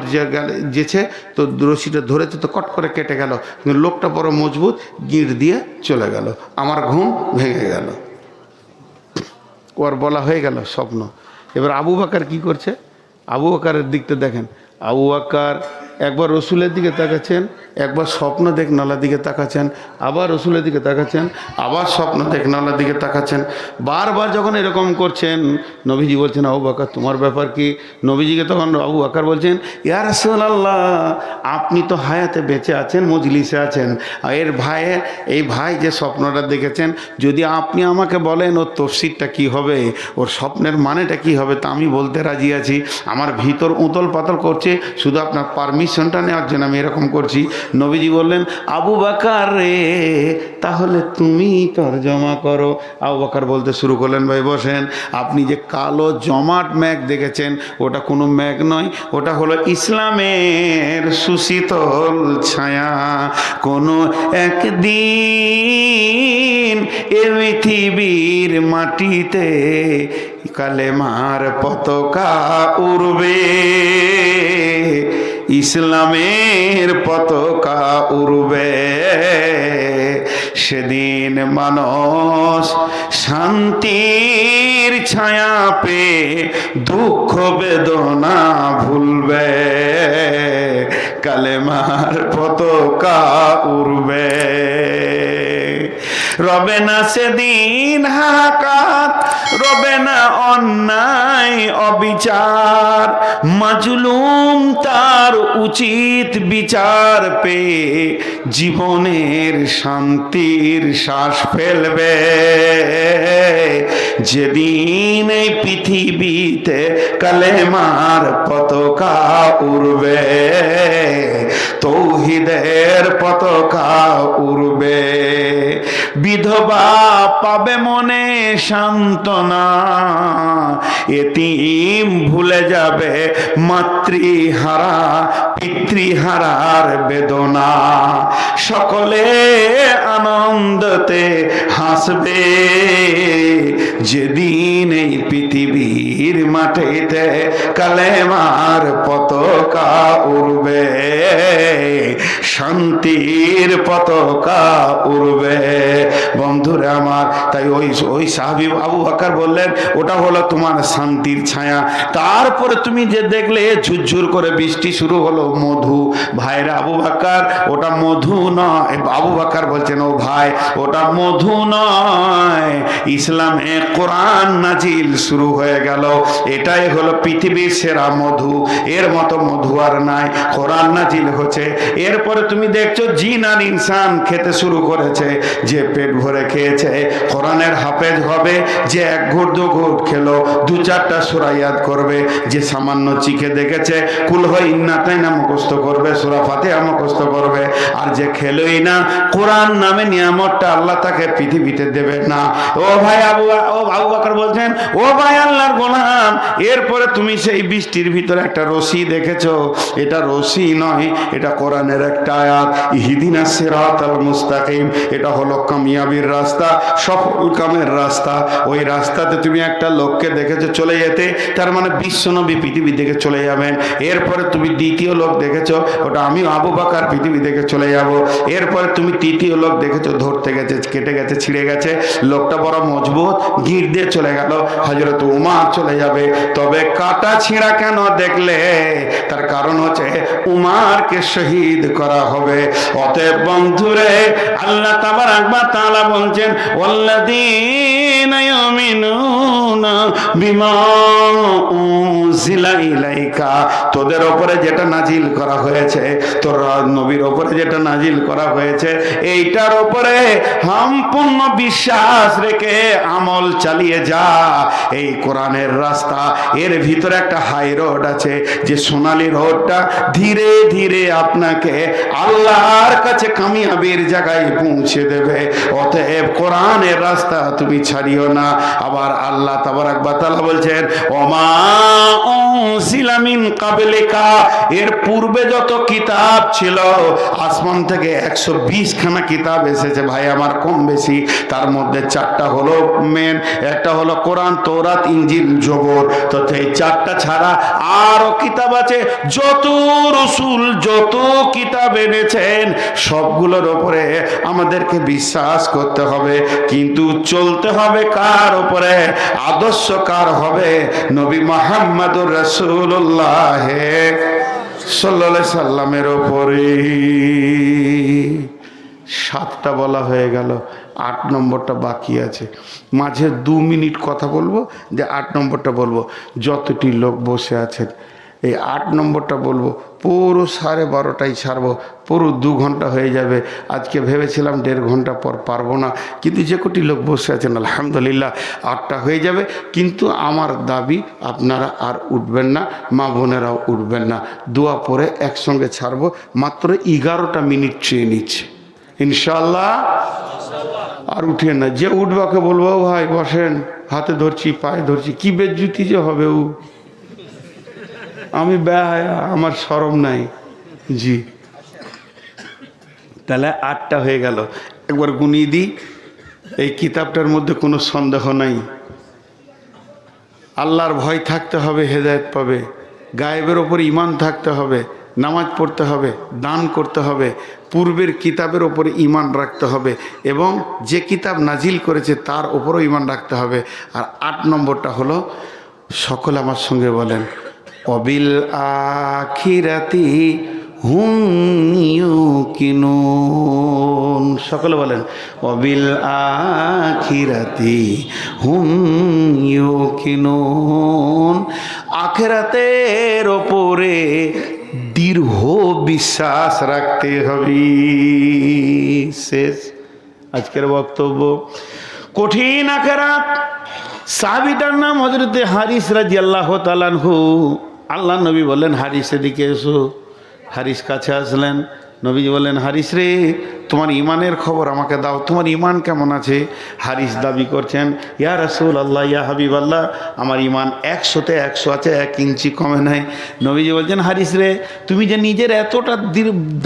Speaker 1: যেছে তো রশিটা ধরেছে তো কট করে কেটে গেল। কিন্তু লোকটা বড় মজবুত, গিঁড় দিয়ে চলে গেল। আমার ঘুম ভেঙে গেল। ওর বলা হয়ে গেল স্বপ্ন। এবার আবু বকর কি করছে? আবু বকরের দিকটা দেখেন। আবু বকর একবার রসুলের দিকে তাকাচ্ছেন, একবার স্বপ্ন দেখনালার দিকে তাকাচ্ছেন, আবার রসুলের দিকে তাকাচ্ছেন, আবার স্বপ্ন দেখনালার দিকে তাকাচ্ছেন। বারবার যখন এরকম করছেন, নবীজি বলছেন, আবু বকর তোমার ব্যাপার কি? নবীজিকে তখন আবু বকর বলছেন, ইয়া রাসূলুল্লাহ, আপনি তো হায়াতে বেঁচে আছেন, মজলিসে আছেন, এই ভাই যে স্বপ্নটা দেখেছেন, যদি আপনি আমাকে বলেন ওর তফসিরটা কি হবে, ওর স্বপ্নের মানেটা কি হবে, তা আমি বলতে রাজি আছি। আমার ভিতর উতল পাতল করছে, শুধু আপনার পারমিশনটা নেওয়ার জন্য আমি এরকম করছি। নবীজি বললেন, আবু বকর রে, তাহলে তুমি তরজমা করো। আবু বকর বলতে শুরু করলেন, ভাই বসেন। আপনি যে কালো জমাট মেঘ দেখেছেন, ওটা কোনো মেঘ নয়, ওটা হলো ইসলামের সুশীতল ছায়া। কোনো একদিন এ পৃথিবীর মাটিতে কালেমার পতাকা উড়বে, ইসলামের পতাকা উড়বে। সেদিন মানুষ শান্তির ছায়া পেয়ে দুঃখ বেদনা ভুলবে, কালেমার পতাকা উড়বে। রবে না সেদিন হাহাকার, রবে না অন্যায় অবিচার, মাজলুম তার উচিত বিচার পেয়ে জীবনের শান্তির শ্বাস ফেলবে। যেদিন এই পৃথিবীতে কালেমার পতাকা উড়বে, তৌহিদের পতাকা উড়বে। বিধবা পাবে মনে সান্ত্বনা, এতিম ভুলে যাবে মাতৃহারা পিতৃহারার বেদনা, সকলে আনন্দতে হাসবে যেদিন এই পৃথিবীর মাটিতে কালেমার পতাকা উড়বে, শান্তির পতাকা উড়বে। বন্ধুরা আমার, তাই ওই সাহাবী আবু বকর বললেন ওটা হলো তোমার শান্তির ছায়া। তারপরে তুমি যে দেখলে ঝুরঝুর করে বৃষ্টি শুরু হলো, মধু। ভাইরা আবু বকর ওটা মধু নয়। আবু বকর বলছেন ও ভাই ওটা মধু নয়, ইসলামে কোরআন নাজিল শুরু হয়ে গেল, এটাই হলো পৃথিবীর সেরা মধু, এর মতো মধু আর নাই, কোরআন নাজিল হচ্ছে। এরপরে তুমি দেখছো জিন আর ইনসান খেতে শুরু করেছে, যে পেট ভরে খেয়েছে কোরআনের হাফেজ হবে, যে এক ঘুট দু ঘুট খেলো 2-4টা সূরা ইয়াদ করবে, যে সামান্য চিখে দেখেছে কুল হয় ইন্নাতাইনা মুখস্থ করবে, সূরা ফাতিহা মুখস্থ করবে, আর যে খেলোই না কোরআন নামে নিয়ামতটা আল্লাহ তাকে পৃথিবীতে দেবে না। ও ভাই আবু বকর বলছেন ও ভাই আল্লাহর গোলাম, এরপরে তুমি সেই বৃষ্টির ভিতরে একটা রশি দেখেছো, এটা রশি নয়, এটা কোরআনের একটা আয়াত, ইহদিনাস সিরাতাল মুস্তাকিম, এটা হলো কামিয়াবির রাস্তা, সফল কামের রাস্তা। ওই রাস্তাতে তুমি একটা লোককে দেখেছো চলে যেতে, তার মানে বিশ্বনবী পৃথিবী থেকে চলে যাবেন। এরপরে তুমি দ্বিতীয় লোক দেখেছো, ওটা আমি আবু বকর পৃথিবী থেকে চলে যাব। এরপরে তুমি তৃতীয় লোক দেখেছো ধরতে গেছে, কেটে গেছে, ছিঁড়ে গেছে, লোকটা বড় মজবুত, গির দিয়ে চলে গেল, হযরত উমর চলে যাবে। তবে কাটা ছিঁড়া কেন দেখলে? তার কারণ হচ্ছে উমরকে শহীদ করা হবে। অতএব বন্ধুরে, আল্লাহ তাবারাক ওয়া তাআলা বলছেন ওয়াল্লাযীনা ইউমিনুনা বিমা উনজিলা ইলাইকা, তোদের উপরে যেটা নাজিল করা হয়েছে, তোর নবীর উপরে যেটা নাজিল করা হয়েছে, এইটার উপরে সম্পূর্ণ বিশ্বাস রেখে আমল চালিয়ে যা। এই কোরআনের রাস্তা, এর ভিতরে একটা হাই রোড আছে, যে সোনালী রোডটা ধীরে ধীরে আপনাকে আল্লাহর কাছে কামিয়াবির জায়গায় পৌঁছে দেবে। অতএব কোরআনের রাস্তা তুমি ছাড়িও না। আবার আল্লাহ তাবারাক ওয়া তাআলা বলছেন ওমা উনজিলা মিন ক্বাবলিকা, এর পূর্বে যত কিতাব ছিল, আসমান থেকে 120 খানা কিতাব এসেছে ভাই আমার, কম বেশি। তার মধ্যে 4টা হলো মেন, একটা হলো কোরআন, তৌরাত, ইনজিল, জবর। তো এই 4টা ছাড়া আরো কিতাব আছে। যত রাসূল যত কিতাব এনেছেন সবগুলোর উপরে আমাদেরকে বিশ্বাস করতে হবে, কিন্তু চলতে হবে কার উপরে? আদর্শ কার হবে? নবী মুহাম্মদুর রাসূলুল্লাহ সাল্লাল্লাহু আলাইহি সাল্লামের উপরে। 7টা বলা হয়ে গেল, 8 নম্বরটা বাকি আছে। মাঝে 2 মিনিট কথা বলবো, যে 8 নম্বরটা বলবো। যতটি লোক বসে আছেন এই 8 নম্বরটা বলবো, পুরো 12:30টায় ছাড়বো, পুরো 2 ঘন্টা হয়ে যাবে। আজকে ভেবেছিলাম 1.5 ঘন্টা পর পারবো না, কিন্তু যে কোটি লোক বসে আছেন আলহামদুলিল্লাহ 8টা হয়ে যাবে। কিন্তু আমার দাবি আপনারা আর উঠবেন না, মা বোনেরাও উঠবেন না, দোয়া পরে একসঙ্গে ছাড়বো। মাত্র 11টা মিনিট চেয়ে নিচ্ছে ইনশাআল্লাহ। আর উঠিয়ে না, যে উঠবাকে বলবো ভাই বসেন, হাতে ধরছি পায়ে ধরছি, কি বেজ্জুতি যে হবে, ও আমি বেহায়া, আমার শরম নাই। জি, তাহলে 8টা হয়ে গেল। একবার গুনিয়ে দিই, এই কিতাবটার মধ্যে কোনো সন্দেহ নাই। আল্লাহর ভয় থাকতে হবে, হেদায়েত পাবে। গায়েবের ওপর ঈমান থাকতে হবে, নামাজ পড়তে হবে, দান করতে হবে, পূর্বের কিতাবের ওপরে ঈমান রাখতে হবে, এবং যে কিতাব নাজিল করেছে তার ওপরও ঈমান রাখতে হবে। আর 8 নম্বরটা হলো, সকলে আমার সঙ্গে বলেন অবিল আখিরাতি হুম ইউকিনুন। সকলে বলেন অবিল আখিরাতি হুম ইউকিনুন। আখিরাতের ওপরে দৃঢ় বিশ্বাস রাখতে হবে। শেষ আজকের বক্তব্য। কঠিন আখিরাত। সাহাবীটার নাম হযরতে হারিস রাদিয়াল্লাহু তাআলা আনহু। আল্লাহ নবী বললেন হারিস এদিকে এসো। হারিস কাছে আসলেন, নবীজি বললেন হারিস রে তোমার ইমানের খবর আমাকে দাও, তোমার ইমান কেমন আছে? হারিস দাবি করছেন, ইয়া রাসূলুল্লাহ, ইয়া হাবিবাল্লাহ, আমার ইমান 100-তে 100 আছে, 1 ইঞ্চি কমে নাই। নবীজি বলছেন, হারিস রে, তুমি যে নিজের এতটা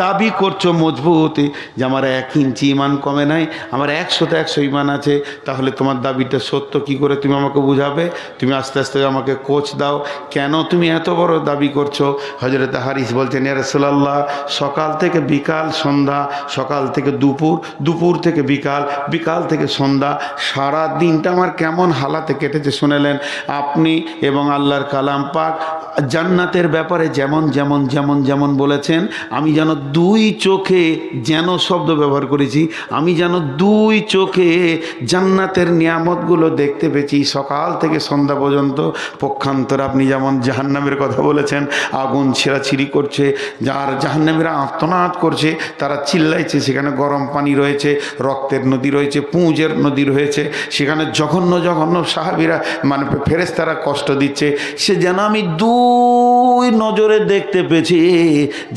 Speaker 1: দাবি করছো মজবুত যে আমার 1 ইঞ্চি ইমান কমে নাই, আমার 100-তে 100 ইমান আছে, তাহলে তোমার দাবিটা সত্য কি করে তুমি আমাকে বুঝাবে? তুমি আস্তে আস্তে আমাকে কোচ দাও, কেন তুমি এত বড় দাবি করছো? হযরত হারিস বলছেন, ইয়া রাসূলুল্লাহ, সকাল থেকে বিকাল সন্ধ্যা, সকাল থেকে দুপুর, দুপুর থেকে বিকাল, বিকাল থেকে সন্ধ্যা, সারা দিনটা আমার কেমন হালাতে কেটেছে শুনেলেন আপনি। এবং আল্লাহর কালাম পাক জান্নাতের ব্যাপারে যেমন যেমন যেমন যেমন বলেছেন, আমি যেন 2 চোখে, যেন শব্দ ব্যবহার করেছি, আমি যেন 2 চোখে জান্নাতের নিয়ামতগুলো দেখতে পেয়েছি সকাল থেকে সন্ধ্যা পর্যন্ত। পক্ষান্তর আপনি যেমন জাহান্নামের কথা বলেছেন, আগুন ছিঁড়াছিঁড়ি করছে, যার জাহান্নামীরা আর্তনাদ করছে, তারা চিল্লাইছে, সেখানে গরম পানি রয়েছে, রক্তের নদী রয়েছে, পুঁজের নদী রয়েছে, সেখানে জঘন্য জঘন্য সাহাবীরা মানে ফেরেশতারা কষ্ট দিচ্ছে, সে যেন আমি 2 নজরে দেখতে পেয়েছি।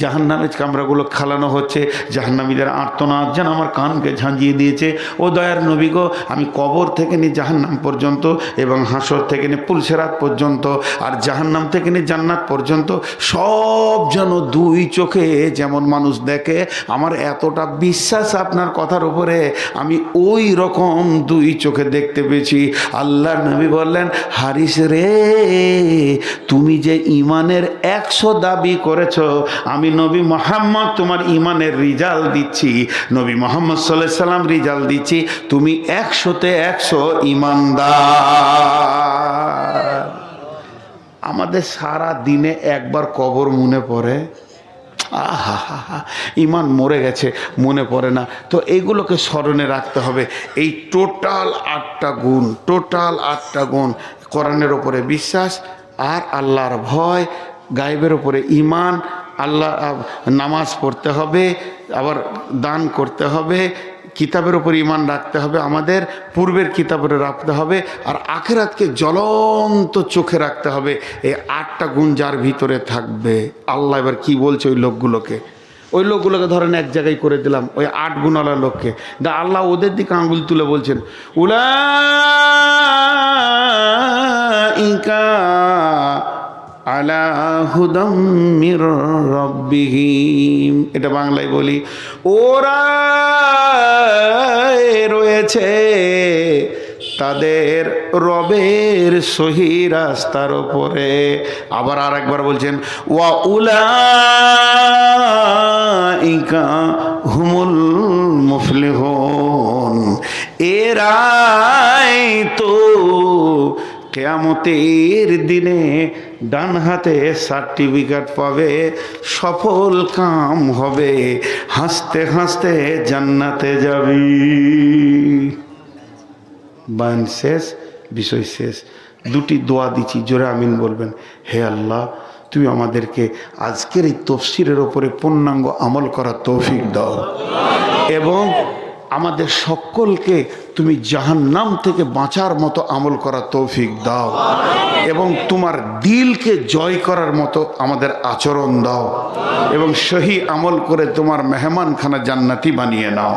Speaker 1: জাহান্নামের কামরাগুলো খালানো হচ্ছে, জাহান্নামীদের আর্তনাদ যেন আমার কানকে ঝাঁঝিয়ে দিয়েছে। ও দয়ার নবী গো, আমি কবর থেকে নিয়ে জাহান্নাম পর্যন্ত, এবং হাসর থেকে নিয়ে পুলসেরাত পর্যন্ত, আর জাহান্নাম থেকে নিয়ে জান্নাত পর্যন্ত সব যেন 2 চোখে যেমন মানুষ দেখে, আমার এতটা বিশ্বাস আপনার কথার উপরে, আমি ওই রকম 2 চোখে দেখতে পেয়েছি। আল্লাহর নবী বললেন, হারিস রে, তুমি যে ইমানের 100 দাবি করেছ, আমি নবী মুহাম্মদ তোমার ইমানের রিজাল্ট দিচ্ছি, নবী মুহাম্মদ সাল্লাল্লাহু আলাইহি সাল্লাম রিজাল্ট দিচ্ছি, তুমি 100-তে 100 ইমানদার। আমাদের সারা দিনে একবার কবর মনে পড়ে, আহা হা হা, ইমান মরে গেছে, মনে পড়ে না। তো এইগুলোকে স্মরণে রাখতে হবে। এই টোটাল 8টা গুণ, টোটাল 8টা গুণ, কোরআনের ওপরে বিশ্বাস, আর আল্লাহর ভয়, গায়েবের ওপরে ঈমান, আল্লাহ, নামাজ পড়তে হবে, আবার দান করতে হবে, কিতাবের ওপর ঈমান রাখতে হবে, আমাদের পূর্বের কিতাবের রাখতে হবে, আর আখিরাতকে জ্বলন্ত চোখে রাখতে হবে। এই 8টা গুণ যার ভিতরে থাকবে, আল্লাহ এবার কি বলছে ওই লোকগুলোকে, ওই লোকগুলোকে ধরেন এক জায়গায় করে দিলাম, ওই 8 গুণওয়ালা লোককে, দা আল্লাহ ওদের দিকে আঙ্গুল তুলে বলছেন, উলাইকা আলা হুদাম মির রাব্বিহিম। এটা বাংলায় বলি, ওরা রয়েছে তাদের রবের সহি রাস্তার উপরে। আবার আর একবার বলছেন, ওয়া উলাইকা হুমুল মুফলিহুন, এরাই তো কিয়ামতের দিনে ডান হাতে সার্টিফিকেট পাবে, সফল কাম হবে, হাসতে হাসতে জান্নাতে যাবি। বান শেষ, বিষয় শেষ। 2টি দোয়া দিচ্ছি, জোরে আমিন বলবেন। হে আল্লাহ, তুমি আমাদেরকে আজকের এই তাফসীরের ওপরে পূর্ণাঙ্গ আমল করার তৌফিক দাও, এবং আমাদের সকলকে তুমি জাহান্নাম থেকে বাঁচার মতো আমল করার তৌফিক দাও, এবং তোমার দিলকে জয় করার মতো আমাদের আচরণ দাও, এবং সহি আমল করে তোমার মেহমানখানা জান্নাতি বানিয়ে নাও।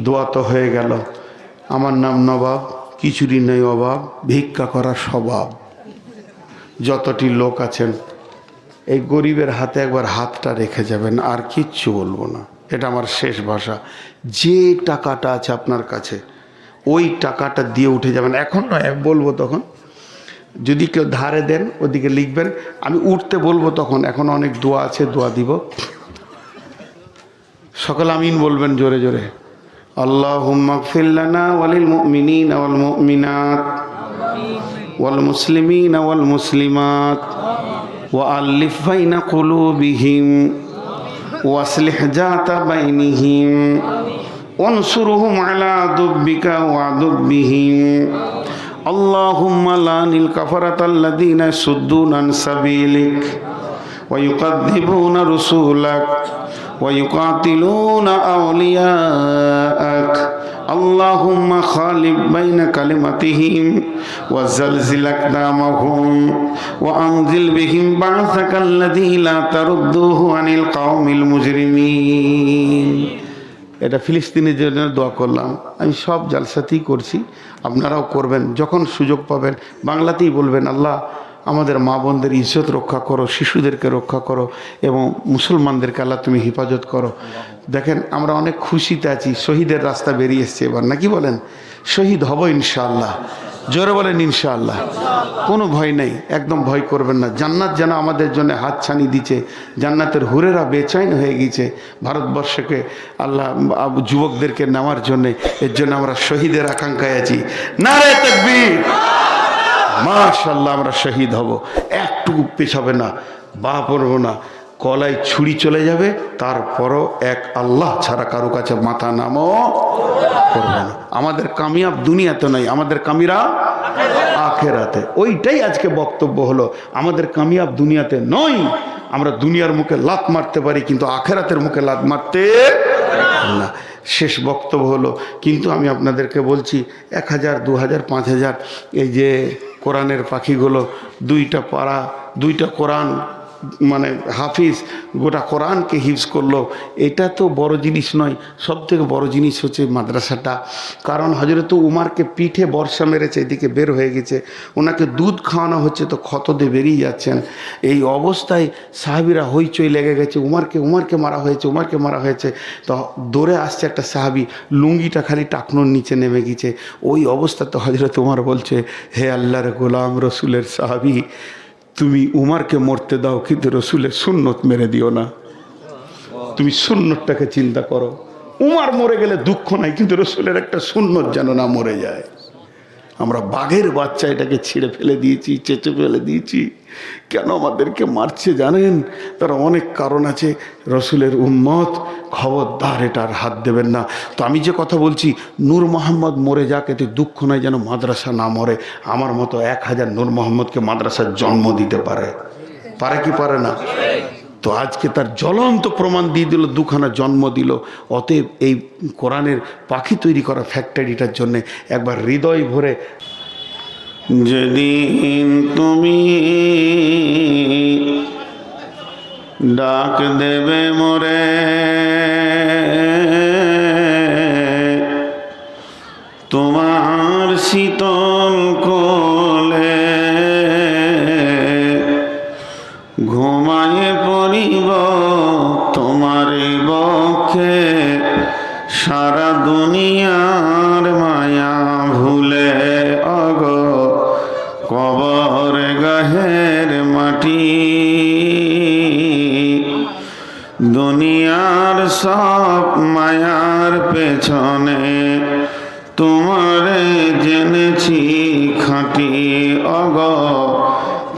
Speaker 1: দোয়া তো হয়ে গেল। আমার নাম নবাব, কিছুরই নেই অভাব, ভিক্ষা করার স্বভাব। যতটি লোক আছেন, এই গরিবের হাতে একবার হাতটা রেখে যাবেন, আর কিচ্ছু বলবো না, এটা আমার শেষ ভাষা। যে টাকাটা আছে আপনার কাছে, ওই টাকাটা দিয়ে উঠে যাবেন। এখন নয়, বলবো তখন, যদি কেউ ধারে দেন ওদিকে লিখবেন, আমি উঠতে বলবো তখন। এখন অনেক দোয়া আছে, দোয়া দিব। সকল আমিন বলবেন জোরে জোরে। আল্লাহুম্মা গফির লানা ওয়ালিল মুমিনিনা ওয়াল মুমিনাত ওয়াল মুসলিমিনা ওয়াল মুসলিমাত ওয়া আলিফ বাইনা কুলুবিহিম ওয়াসলিহ যাতা বাইনিহিম ওয়ানসুরহুম আলা দুব্বিকা ওয়া দুব্বিহিম। আল্লাহুম্মা লানিল কাফারাতাল্লাযীনা ইয়াসুদ্দুনা আন সাবিলিক ওয়া ইউকাযযিবুনা রাসূলাক ওয়া ইউকাতিলুনা আউলিয়াআক। আল্লাহুম্মা খালিফ বাইনা কালিমাতিহিম ওয়া জালজিল আকদামাহুম ওয়া আনজিল বিহিম বা'সাকাল্লাযী লা তারুদ্দুহু আনিল কওমিল মুজরিমিন। এটা ফিলিস্তিনের জন্য দোয়া করলাম। আমি সব জালসাতেই করছি, আপনারাও করবেন। যখন সুযোগ পাবেন বাংলাতেই বলবেন, আল্লাহ আমাদের মা বোনদের ইজ্জত রক্ষা করো, শিশুদেরকে রক্ষা করো এবং মুসলমানদেরকে আল্লাহ তুমি হেফাজত করো। দেখেন আমরা অনেক খুশিতে আছি, শহীদের রাস্তা বেরিয়ে এসছে এবার, নাকি বলেন? শহীদ হব ইনশাআল্লাহ। জোরে বলেন ইনশাআল্লাহ। কোনো ভয় নেই, একদম ভয় করবেন না। জান্নাত যেন আমাদের জন্য হাতছানি দিচ্ছে, জান্নাতের হুরেরা বেচৈন হয়ে গেছে ভারতবর্ষকে আল্লাহ যুবকদেরকে নেওয়ার জন্যে। এর জন্য আমরা শহীদের আকাঙ্ক্ষায় আছি। নারে তাকবীর, মাশাআল্লাহ। আমরা শহীদ হব, একটুকু পেছাবে না, বা পড়বো না, কলায় ছুরি চলে যাবে, তারপরও এক আল্লাহ ছাড়া কারো কাছে মাথা নামও করবে না। আমাদের কামিয়াব দুনিয়াতে নয়, আমাদের কামিয়াব আখেরাতে। ওইটাই আজকে বক্তব্য হলো, আমাদের কামিয়াব দুনিয়াতে নয়। আমরা দুনিয়ার মুখে লাত মারতে পারি কিন্তু আখেরাতের মুখে লাত মারতে না। শেষ বক্তব্য হলো, কিন্তু আমি আপনাদেরকে বলছি 1000, 2000, 5000 এই যে কোরআনের পাখিগুলো, 2টা পারা, 2টা কোরআন মানে হাফিজ গোটা কোরআনকে হিফজ করলো, এটা তো বড় জিনিস নয়। সব থেকে বড় জিনিস হচ্ছে মাদ্রাসাটা। কারণ হযরত উমারকে পিঠে বর্ষা মেরেছে, এদিকে বের হয়ে গেছে, ওনাকে দুধ খাওয়ানো হচ্ছে তো ক্ষত দিয়ে বেরিয়ে যাচ্ছেন। এই অবস্থায় সাহাবিরা হইচই লেগে গেছে, উমারকে মারা হয়েছে, উমারকে মারা হয়েছে। তো দৌড়ে আসছে একটা সাহাবি, লুঙ্গিটা খালি টাকনোর নিচে নেমে গেছে। ওই অবস্থাতে হযরত উমার বলছে, হে আল্লাহর গোলাম, রসুলের সাহাবি, তুমি উমারকে মরতে দাও কিন্তু রসুলের সুন্নত মেরে দিও না। তুমি সুন্নতটাকে চিন্তা করো। উমার মরে গেলে দুঃখ নাই, কিন্তু রসুলের একটা সুন্নত যেন না মরে যায়। আমরা বাঘের বাচ্চা এটাকে ছিঁড়ে ফেলে দিয়েছি, চেঁচে ফেলে দিয়েছি। কেন আমাদেরকে মারছে জানেন? তার অনেক কারণ আছে। রসুলের উম্মত, খবরদার এটার হাত দেবেন না। তো আমি যে কথা বলছি, নূর মোহাম্মদ মরে যাক, এতে দুঃখ নয়, যেন মাদ্রাসা না মরে। আমার মতো 1000 নূর মোহাম্মদকে মাদ্রাসার জন্ম দিতে পারে, পারে কি পারে না? তো আজকে তার জ্বলন্ত প্রমাণ দিয়ে দিল, 2খানা জন্ম দিল। অতএব এই কোরআনের পাখি তৈরি করা ফ্যাক্টরিটার জন্যে একবার হৃদয় ভরে, যেদিন তুমি ডাক দেবে মোরে, তোমার শীতল কোলে ঘুমায়ে পড়িব তোমার বক্ষে, সারা দুনিয়ার মায়া ভুলে অগো কবর গাহের মাটি। দুনিয়ার সব মায়ার পেছনে তোমারে জেনেছি খাঁটি অগো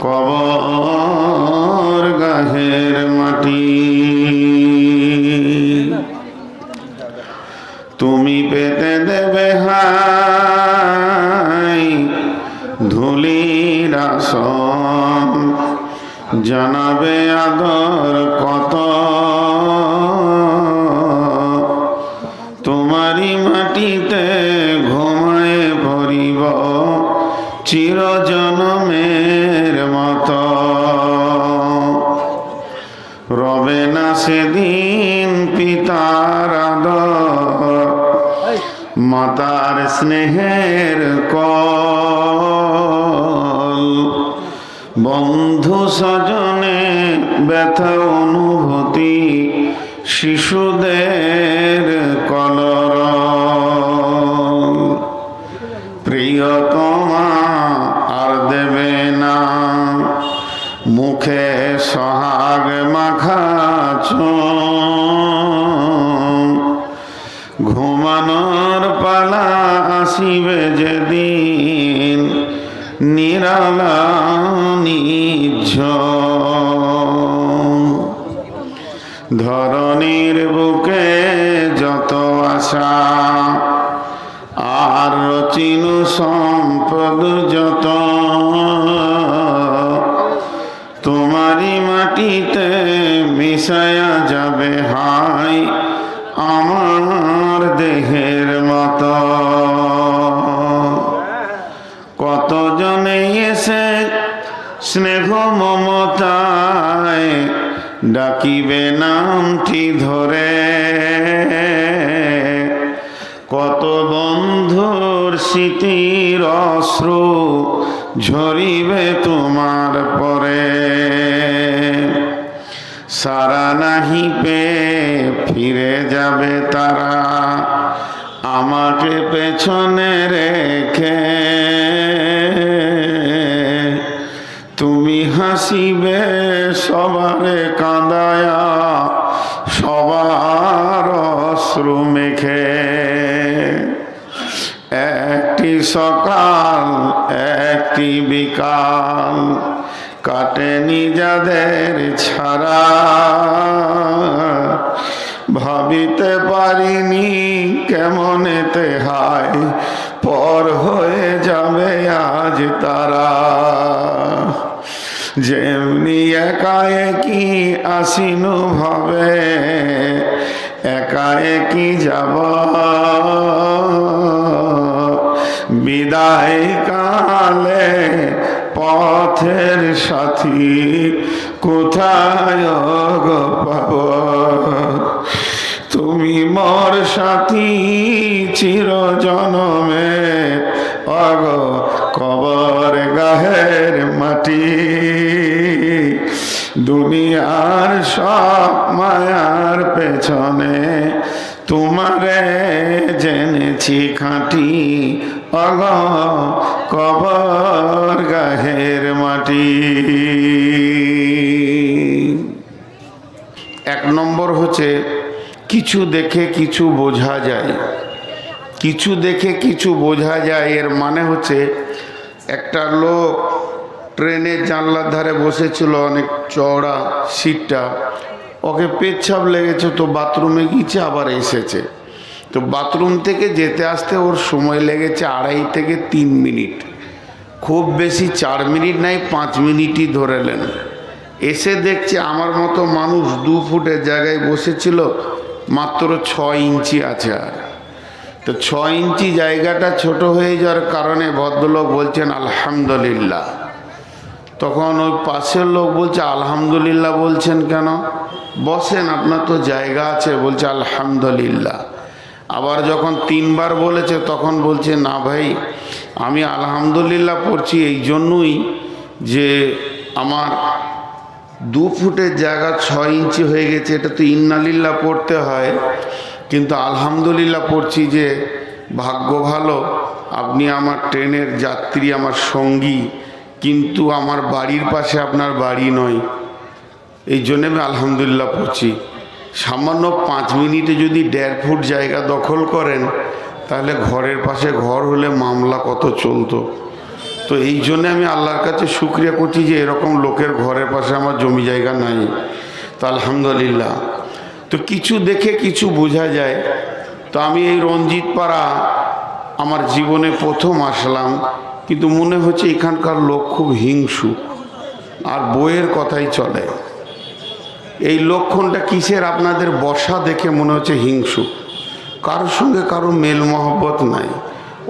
Speaker 1: কবর গাহের মাটি। তুমি পেতে দেবে হাই ধুলির আসন, জানাবে আদর কত, তোমারই মাটিতে ঘুমায়ে পড়িব চিরজনমের মতো। রবে না সেদিন পিতার আদর, মাতার স্নেহের কল, বন্ধু স্বজনে ব্যথা অনুভূতি, শিশুদের কলরব। প্রিয়তমা আর দেবে না মুখে সোহাগ মাখা চুম, ঘুমানোর পালা আসিবে যেদিন নিরালা নিঝুম। ধরণীর বুকে যত আশা আর রচিনু সম্পদ যত, তোমারই মাটিতে মিশায়া যাবে হাই আমার দেহের মতো। কতজনে এসে স্নেহ মমতায় ডাকিবে নামটি ধরে, কত বন্ধুর স্মৃতির অশ্রু ঝরিবে তোমার পরে, সারা নাহি পেয়ে ফিরে যাবে তারা আমাকে পেছনে রেখে, তুমি হাসিবে সবারে কাঁদায়া সবার অশ্রু মেখে। একটি সকাল একটি বিকাল কাটেনি যাদের ছাড়া, ভাবিতে পারিনি কেমনেতে হায় পর হয়ে যাবে আজ তারা। যেমনি একাএকি আসিনু ভাবে একাএকি যাব, বিদায় কালে পথের সাথী কোথায় গো পাব, তুমি মোর সাথী চির জনমে অগ কবর গাহের মাটি। দুনিয়ার সব মায়ার পেছনে তোমারে জেনেছি খাঁটি অগ কবর গাহের মাটি। এক নম্বর হচ্ছে কিছু দেখে কিছু বোঝা যায়। কিছু দেখে কিছু বোঝা যায় এর মানে হচ্ছে একটা লোক ট্রেনের জানলার ধারে বসেছিল, অনেক চওড়া সিটটা, ওকে পেচ্ছাপ লেগেছে তো বাথরুমে গিয়েছে আবার এসেছে, তো বাথরুম থেকে যেতে আসতে ওর সময় লেগেছে 2.5 থেকে 3 মিনিট, খুব বেশি 4 মিনিট নাই 5 মিনিটই ধরেলেন। এসে দেখছে আমার মতো মানুষ 2 ফুটের জায়গায় বসেছিল, মাত্র 6 ইঞ্চি আছে। আর তো 6 ইঞ্চি জায়গাটা ছোট হয়ে যাওয়ার কারণে ভদ্রলোক বলছেন আলহামদুলিল্লাহ। তখন ওই পাশের লোক বলছে আলহামদুলিল্লাহ বলছেন কেন, বসেন আপনার তো জায়গা আছে। বলছে আলহামদুলিল্লাহ। আবার যখন 3 বার বলেছে তখন বলছে না ভাই, আমি আলহামদুলিল্লাহ পড়ছি এই জন্যই যে আমার 2 ফুটের জায়গা 6 ইঞ্চি হয়ে গেছে, এটা তো ইন্নালিল্লাহ পড়তে হয়, কিন্তু আলহামদুলিল্লাহ পড়ছি যে ভাগ্য ভালো আপনি আমার ট্রেনের যাত্রী, আমার সঙ্গী, কিন্তু আমার বাড়ির পাশে আপনার বাড়ি নয়, এই জন্য আমি আলহামদুলিল্লাহ পড়ছি। সামান্য 5 মিনিটে যদি 1.5 ফুট জায়গা দখল করেন তাহলে ঘরের পাশে ঘর হলে মামলা কত চলতো। তো এই জন্য আমি আল্লাহর কাছে শুকরিয়া করছি যে এরকম লোকের ঘরের পাশে আমার জমি জায়গা নাই, তো আলহামদুলিল্লাহ। তো কিছু দেখে কিছু বোঝা যায়। তো আমি এই রঞ্জিত পাড়া আমার জীবনে প্রথম আসলাম, কিন্তু মনে হচ্ছে এখানকার লোক খুব হিংসু আর বইয়ের কথাই চলে। এই লক্ষণটা কিসের? আপনাদের বসা দেখে মনে হচ্ছে হিংসু, কারোর সঙ্গে কারো মেল মহব্বত নাই।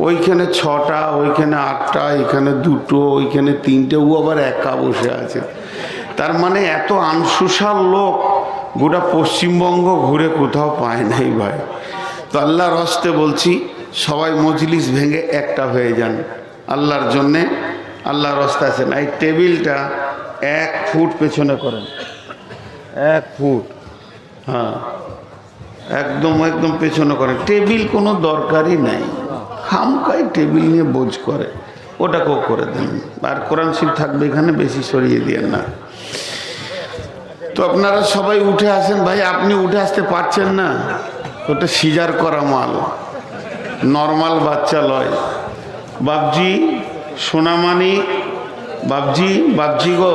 Speaker 1: ওইখানে 6টা, ওইখানে 8টা, এখানে 2টো, ওইখানে 3টে, ও আবার একা বসে আছে। তার মানে এত আনসোশাল লোক গোটা পশ্চিমবঙ্গ ঘুরে কোথাও পায় নাই ভাই। তো আল্লাহর হস্তে বলছি সবাই মজলিস ভেঙে একটা হয়ে যান আল্লাহর জন্যে। আল্লাহর হস্তে আছেন। এই টেবিলটা 1 ফুট পেছনে করেন, 1 ফুট, হ্যাঁ একদম একদম পেছনে করেন। টেবিল কোনো দরকারই নাই, খামখাই টেবিল নিয়ে বোঝ করে, ওটাকেও করে দেন। আর কোরআন শরীফ থাকবে এখানে, বেশি সরিয়ে দিয়েন না। তো আপনারা সবাই উঠে আসেন। ভাই আপনি উঠে আসতে পারছেন না, ওটা সিজার করা মাল, নর্মাল বাচ্চা লয়। বাবজি, সোনামানি, বাবজি, বাবজি গো,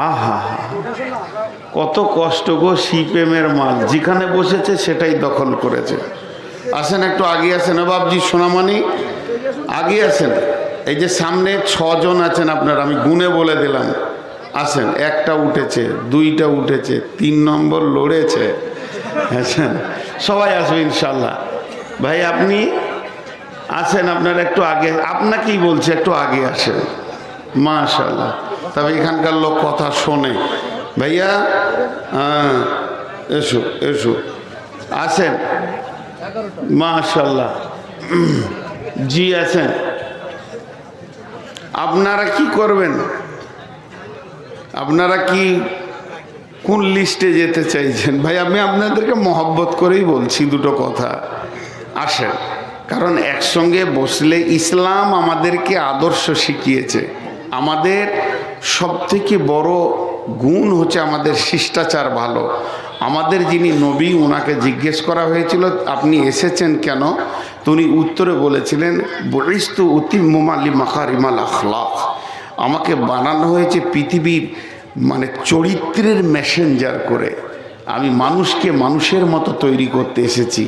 Speaker 1: আহা কত কষ্ট গো, সিপিএমের মাল যেখানে বসেছে সেটাই দখল করেছে। আসেন একটু আগে আসেন, বাবজি সোনামানি আগে আসেন। এই যে সামনে 6 জন আছেন আপনার, আমি গুনে বলে দিলাম। আসেন, 1টা উঠেছে, 2টা উঠেছে, 3 নম্বর লড়েছে। আসেন সবাই আসবে ইনশাল্লাহ। ভাই আপনি আসেন, আপনার একটু আগে, আপনাকেই বলছে একটু আগে আসেন। মাশাআল্লাহ, তবে এখানকার লোক কথা শোনে। ভাইয়া হ্যাঁ এসো এসো, আসেন মাশাআল্লাহ। জি আছেন। আপনারা কি করবেন? আপনারা কি কোন লিস্টে যেতে চাইছেন? ভাই আমি আপনাদেরকে মহব্বত করেই বলছি দুটো কথা। আসেন, কারণ একসঙ্গে বসলে ইসলাম আমাদেরকে আদর্শ শিখিয়েছে। আমাদের সবথেকে বড় গুণ হচ্ছে আমাদের শিষ্টাচার ভালো। আমাদের যিনি নবী, ওনাকে জিজ্ঞেস করা হয়েছিল আপনি এসেছেন কেন? তো উনি উত্তরে বলেছিলেন বরিস্তু উতিম্মুম আলি মাকারিমাল আখলাক, আমাকে বানানো হয়েছে পৃথিবীর মানে চরিত্রের মেসেঞ্জার করে। আমি মানুষকে মানুষের মতো তৈরি করতে এসেছি।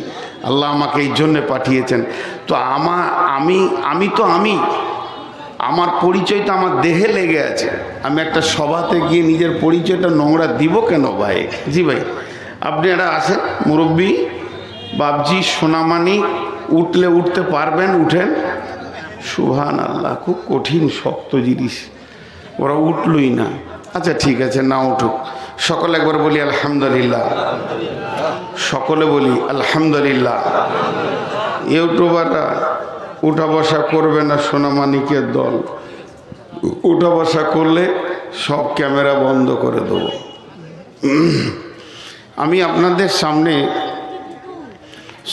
Speaker 1: আল্লাহ আমাকে এই জন্যে পাঠিয়েছেন। তো আমার পরিচয় তো আমার দেহে লেগে আছে। আমি একটা সভাতে গিয়ে নিজের পরিচয়টা নোংরা দিব কেন ভাই? জি ভাই, আপনি এটা আসেন, মুরব্বী বাবজি সোনামানি, উঠলে উঠতে পারবেন, উঠেন। সুবহানাল্লাহ, খুব কঠিন শক্ত জিনিস, ওরা উঠলই না। আচ্ছা ঠিক আছে, না উঠুক। সকলে একবার বলি আলহামদুলিল্লাহ, সকলে বলি আলহামদুলিল্লাহ। ইউটিউবাররা উঠা বসা করবে না, সোনামানিকের দল উঠা বসা করলে সব ক্যামেরা বন্ধ করে দেব। আমি আপনাদের সামনে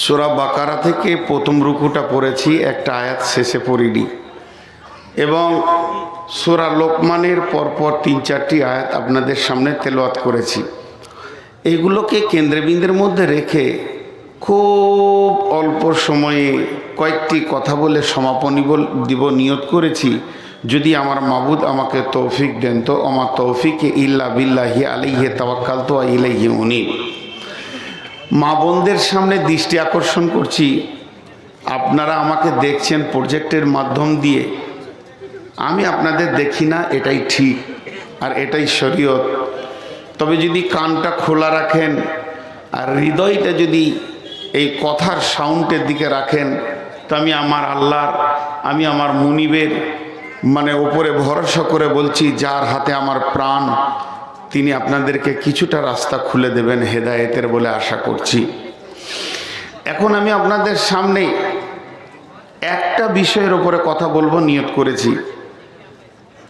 Speaker 1: সূরা বাকারা থেকে প্রথম রুকুটা পড়েছি, একটা আয়াত শেষে পড়িনি, এবং সূরা লোকমানের পরপর 3-4টি আয়াত আপনাদের সামনে তেলাওয়াত করেছি। এগুলোকে কেন্দ্রবিন্দুর মধ্যে রেখে খুব অল্প সময়ে কয়েকটি কথা বলে সমাপনী দিব নিয়ত করেছি। যদি আমার মাবুদ আমাকে তৌফিক দেন তো। আমার তৌফিকে ইল্লা বিল্লাহি আলাইহি তাওয়াক্কালতু ওয়া ইলাইহি উনীব। মা বোনদের সামনে দৃষ্টি আকর্ষণ করছি, আপনারা আমাকে দেখছেন প্রজেক্টের মাধ্যম দিয়ে, আমি আপনাদের দেখি না, এটাই ঠিক আর এটাই শরীয়ত। তবে যদি কানটা খোলা রাখেন আর হৃদয়টা যদি এই কথার সাউন্ডের দিকে রাখেন, তো আমি আমার আল্লাহর, আমি আমার মুনিবের মানে ওপরে ভরসা করে বলছি, যার হাতে আমার প্রাণ, তিনি আপনাদেরকে কিছুটা রাস্তা খুলে দেবেন হেদায়েতের বলে আশা করছি। এখন আমি আপনাদের সামনে একটা বিষয়ের ওপরে কথা বলবো নিয়ত করেছি।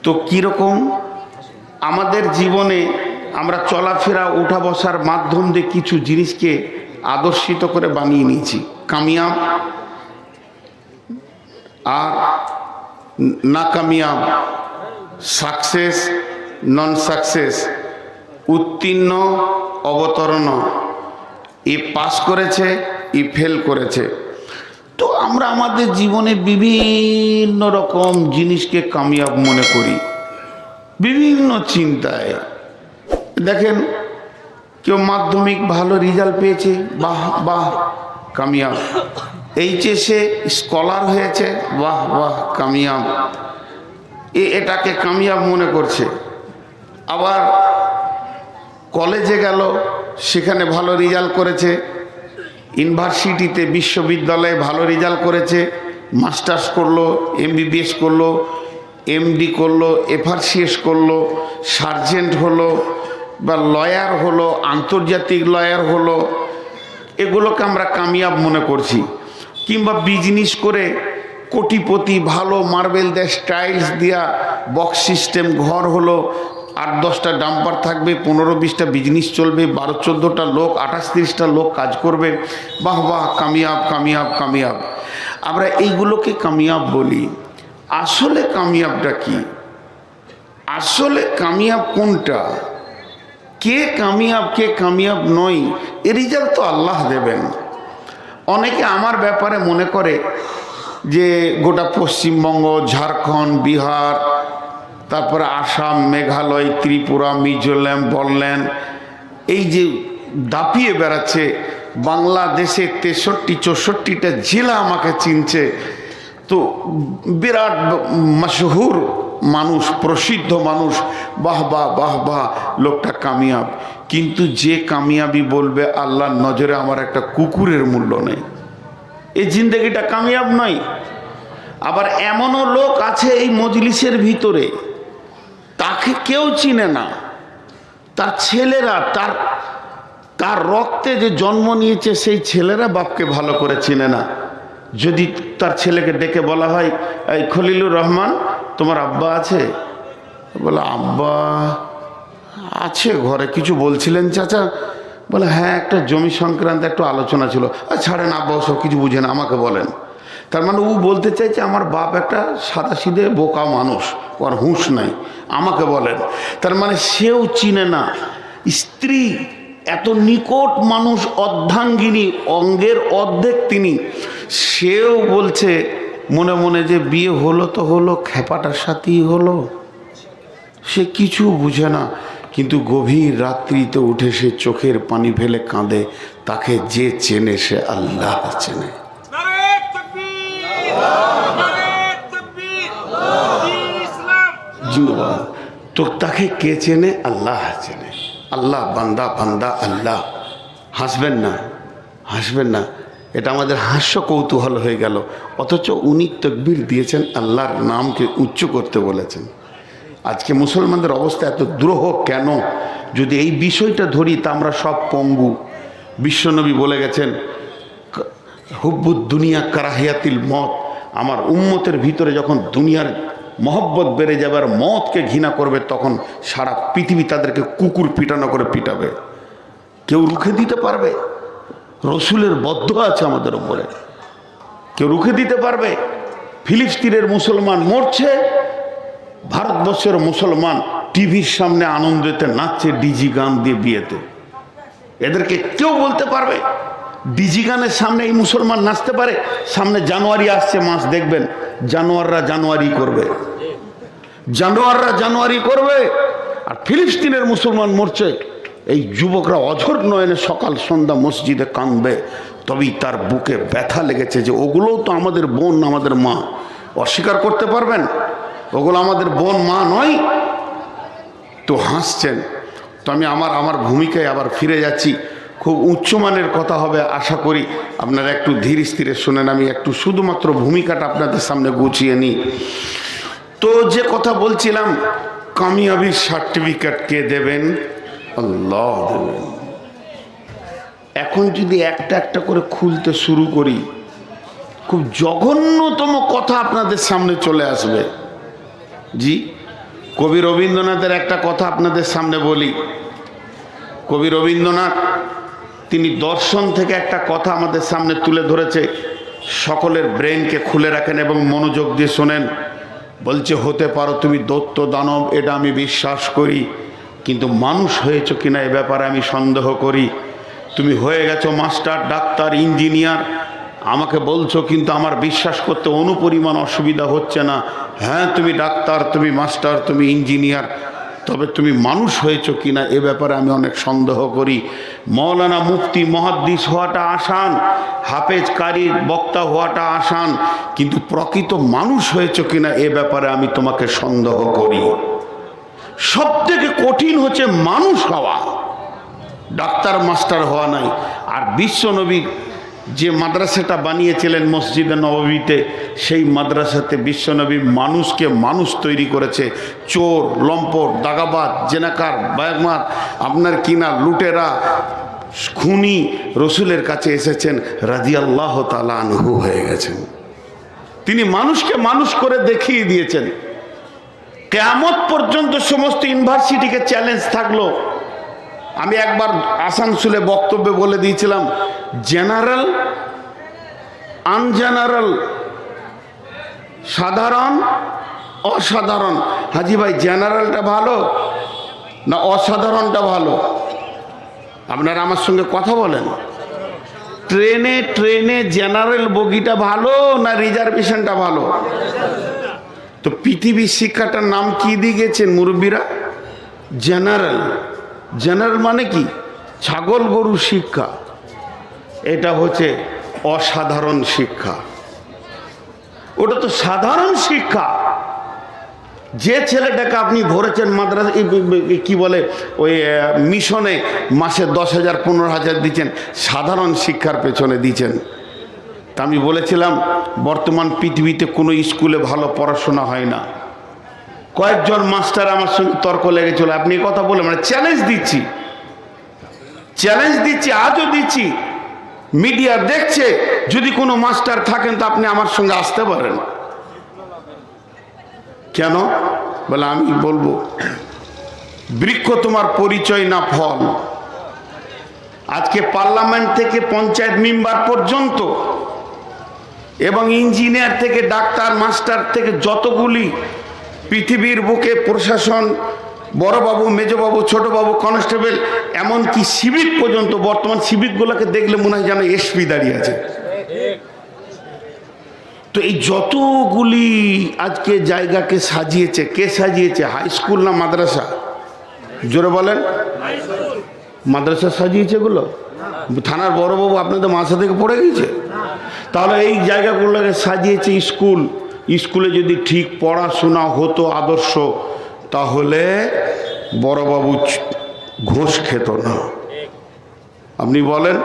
Speaker 1: তো কীরকম আমাদের জীবনে আমরা চলাফেরা উঠা বসার মাধ্যম দিয়ে কিছু জিনিসকে আদর্শিত করে বানিয়ে নিয়েছি, কামিয়াব আর নাকামিয়াব, সাকসেস নন সাকসেস, উত্তীর্ণ অবতরণ, ই পাস করেছে ই ফেল করেছে। তো আমরা আমাদের জীবনে বিভিন্ন রকম জিনিসকে কামিয়াব মনে করি, বিভিন্ন চিন্তায়। দেখেন, কেউ মাধ্যমিক ভালো রেজাল্ট পেয়েছে, বাহ বাহ কামিয়াব। এইচএসে স্কলার হয়েছে, বাহ বাহ কামিয়াব, এটাকে কামিয়াব মনে করছে। আবার কলেজে গেল, সেখানে ভালো রেজাল্ট করেছে, ইউনিভার্সিটিতে বিশ্ববিদ্যালয়ে ভালো রেজাল্ট করেছে, মাস্টার্স করলো, এমবিবিএস করলো, এমডি করলো, এফআরসিএস করলো, সার্জেন্ট হলো বা লয়ার হলো, আন্তর্জাতিক লয়ার হলো, এগুলোকে আমরা কামিয়াব মনে করছি। কিংবা বিজনেস করে কোটিপতি, ভালো মার্বেল দিয়ে স্টাইলস দিয়া বক্স সিস্টেম ঘর হলো, 8-10টা ডাম্পার থাকবে, 15-20টা বিজনেস চলবে, 12-14টা লোক, 28-30টা লোক কাজ করবে, বাহ বাহ কামিয়াব কামিয়াব কামিয়াব। আমরা এইগুলোকে কামিয়াব বলি। আসলে কামিয়াবটা কি? আসলে কামিয়াব কোনটা? কে কামিয়াব কে কামিয়াব নয়, এর রেজাল্ট তো আল্লাহ দেবেন। অনেকে আমার ব্যাপারে মনে করে যে গোটা পশ্চিমবঙ্গ, ঝাড়খণ্ড, বিহার, তারপরে আসাম, মেঘালয়, ত্রিপুরা, মিজোরাম বললেন, এই যে দাপিয়ে বেড়াচ্ছে, বাংলাদেশে 63-64টা জেলা আমাকে চিনছে। তো বিরাট মশহুর মানুষ, প্রসিদ্ধ মানুষ, বাহ বাহ বাহ বাহ, লোকটা কামিয়াব। কিন্তু যে কামিয়াবি বলবে আল্লাহর নজরে আমার একটা কুকুরের মূল্য নেই, এই জিন্দেগিটা কামিয়াব নয়। আবার এমনও লোক আছে এই মজলিসের ভিতরে, তাকে কেউ চিনে না, তার ছেলেরা, তার রক্তে যে জন্ম নিয়েছে সেই ছেলেরা বাপকে ভালো করে চিনে না। যদি তার ছেলেকে ডেকে বলা হয়, এই খলিলুর রহমান, তোমার আব্বা আছে? বলে আব্বা আছে ঘরে, কিছু বলছিলেন চাচা? বলে হ্যাঁ, একটা জমি সংক্রান্ত একটু আলোচনা ছিল। ছাড়েন, আব্বা সব কিছু বুঝে না, আমাকে বলেন। তার মানে ও বলতে চাইছে আমার বাপ একটা সাদাসিধে বোকা মানুষ, ওর হুঁশ নাই, আমাকে বলেন। তার মানে সেও চিনে না। স্ত্রী এত নিকট মানুষ, অর্ধাঙ্গিনী, অঙ্গের অর্ধেক তিনি, সেও বলছে মনে মনে যে বিয়ে হলো তো হলো, খেপাটার সাথেই হলো। সে কিছু বুঝে না, কিন্তু গভীর রাত্রিতে উঠে সে চোখের পানি ফেলে কাঁদে। তাকে যে চেনে সে আল্লাহ চেনে। তো তাকে কে চেনে? আল্লাহ চেনে। আল্লাহ, বান্দা বান্দা আল্লাহ। হাসবেন না, হাসবেন না, এটা আমাদের হাস্য কৌতূহল হয়ে গেল। অথচ উনি তাকবীর দিয়েছেন, আল্লাহর নামকে উচ্চ করতে বলেছেন। আজকে মুসলমানদের অবস্থা এত দ্রোহ কেন? যদি এই বিষয়টা ধরি তা আমরা সব পঙ্গু। বিশ্বনবী বলে গেছেন, হুব্বুদ দুনিয়া কারাহিয়াতিল মত। আমার উম্মতের ভিতরে যখন দুনিয়ার মহব্বত বেড়ে যাবে আর মতকে ঘৃণা করবে, তখন সারা পৃথিবী তাদেরকে কুকুর পিটানো করে পিটাবে। কেউ রুখে দিতে পারবে? রসুলের বদ্ধ আছে আমাদের উপরে, কেউ রুখে দিতে পারবে? ফিলিস্তিনের মুসলমান মরছে, ভারতবর্ষের মুসলমান টিভির সামনে আনন্দেতে নাচছে ডিজি গান দিয়ে বিয়েতে। এদেরকে কেউ বলতে পারবে? ডিজি গানের সামনে এই মুসলমান নাচতে পারে? সামনে জানুয়ারি আসছে মাস, দেখবেন জানোয়াররা জানুয়ারি করবে, জানোয়াররা জানুয়ারি করবে। আর ফিলিস্তিনের মুসলমান মরছে, এই যুবকরা অঝোর নয়নে সকাল সন্ধ্যা মসজিদে কাঁদবে, তবেই তার বুকে ব্যথা লেগেছে যে ওগুলোও তো আমাদের বোন, আমাদের মা। অস্বীকার করতে পারবেন ওগুলো আমাদের বোন মা নয়? তো হাসছেন। তো আমি আমার ভূমিকায় আবার ফিরে যাচ্ছি। খুব উচ্চমানের কথা হবে, আশা করি আপনারা একটু ধীর স্থিরে শোনেন। আমি একটু শুধুমাত্র ভূমিকাটা আপনাদের সামনে গুছিয়ে নিই। তো যে কথা বলছিলাম, কামিয়াবির সার্টিফিকেট কে দেবেন? আল্লাহ দেবেন। এখন যদি একটা একটা করে খুলতে শুরু করি, খুব জঘন্যতম কথা আপনাদের সামনে চলে আসবে। জি, কবি রবীন্দ্রনাথের একটা কথা আপনাদের সামনে বলি। কবি রবীন্দ্রনাথ তিনি দর্শন থেকে একটা কথা আমাদের সামনে তুলে ধরেছে। সকলের ব্রেনকে খুলে রাখেন এবং মনোযোগ দিয়ে শোনেন। বলছে, হতে পারো তুমি দৈত্য দানব, এটা আমি বিশ্বাস করি, কিন্তু মানুষ হয়েছো কিনা এ ব্যাপারে আমি সন্দেহ করি। তুমি হয়ে গেছো মাস্টার, ডাক্তার, ইঞ্জিনিয়ার, আমাকে বলছো, কিন্তু আমার বিশ্বাস করতে অনুপরিমাণ অসুবিধা হচ্ছে না। হ্যাঁ, তুমি ডাক্তার, তুমি মাস্টার, তুমি ইঞ্জিনিয়ার, তবে তুমি মানুষ হয়েছো কিনা এ ব্যাপারে আমি অনেক সন্দেহ করি। মৌলানা, মুফতি, মুহাদ্দিস হওয়াটা আসান, হাফেজ, কারি, বক্তা হওয়াটা আসান, কিন্তু প্রকৃত মানুষ হয়েছো কিনা এ ব্যাপারে আমি তোমাকে সন্দেহ করি। সব থেকে কঠিন হচ্ছে মানুষ হওয়া, ডাক্তার মাস্টার হওয়া নাই। আর বিশ্বনবী যে মাদ্রাসাটা বানিয়েছিলেন মসজিদে নববীতে, সেই মাদ্রাসাতে বিশ্বনবী মানুষকে মানুষ তৈরি করেছে। চোর, লম্পট, দাগাবাজ, জেনাকার, বায়মার, আপনার কিনা লুটেরা, খুনি রসুলের কাছে এসেছেন, রাদিয়াল্লাহু তাআলা আনহু হয়ে গেছেন। তিনি মানুষকে মানুষ করে দেখিয়ে দিয়েছেন। কিয়ামত পর্যন্ত সমস্ত ইউনিভার্সিটিকে চ্যালেঞ্জ থাকলো। আমি একবার আসানসোলে বক্তব্যে বলে দিয়েছিলাম, জেনারেল, আনজেনারেল, সাধারণ, অসাধারণ। হাজি ভাই, জেনারেলটা ভালো না অসাধারণটা ভালো? আপনারা আমার সঙ্গে কথা বলেন। ট্রেনে ট্রেনে জেনারেল বগিটা ভালো না রিজার্ভেশনটা ভালো? তো পৃথিবীর শিক্ষাটার নাম কি দিয়ে গেছেন মুরব্বীরা? জেনারেল। জেনারেল মানে কি? ছাগল গরু শিক্ষা। এটা হচ্ছে অসাধারণ শিক্ষা। ওটা তো সাধারণ শিক্ষা। যে ছেলেটাকে আপনি ভরেছেন মাদ্রাসা, কি বলে, ওই মিশনে মাসে 10,000 15,000 দিচ্ছেন, সাধারণ শিক্ষার পেছনে দিচ্ছেন। তা আমি বলেছিলাম, বর্তমান পৃথিবীতে কোনো স্কুলে ভালো পড়াশোনা হয় না। কয়েকজন মাস্টার আমার সঙ্গে তর্ক লেগেছিল, আপনি কথা বলে, মানে চ্যালেঞ্জ দিচ্ছি, চ্যালেঞ্জ দিচ্ছি, আজও দিচ্ছি, মিডিয়া দেখছে, যদি কোনো মাস্টার থাকেন তো আপনি আমার সঙ্গে আসতে পারেন। কেন বলে আমি বলবো, বৃক্ষ তোমার পরিচয় না ফল। আজকে পার্লামেন্ট থেকে পঞ্চায়েত মেম্বার পর্যন্ত এবং ইঞ্জিনিয়ার থেকে ডাক্তার মাস্টার থেকে যতগুলি পৃথিবীর বুকে প্রশাসন, বড়বাবু, মেজবাবু, ছোটবাবু, কনস্টেবল, এমনকি সিভিক পর্যন্ত, বর্তমান সিভিকগুলোকে দেখলে মনে হয় যেন এসপি দাঁড়িয়ে আছে। তো এই যতগুলি আজকে জায়গাকে সাজিয়েছে, কে সাজিয়েছে? হাই স্কুল না মাদ্রাসা? জোরে বলেন। মাদ্রাসা সাজিয়েছে এগুলো? থানার বড়বাবু আপনাদের মাথা থেকে পড়ে গেছে? তাহলে এই জায়গাগুলোকে সাজিয়েছে স্কুল। স্কুলে যদি ঠিক পড়াশোনা হতো আদর্শ, তাহলে বড়বাবু ঘুষ খেত না। আপনি বলেন,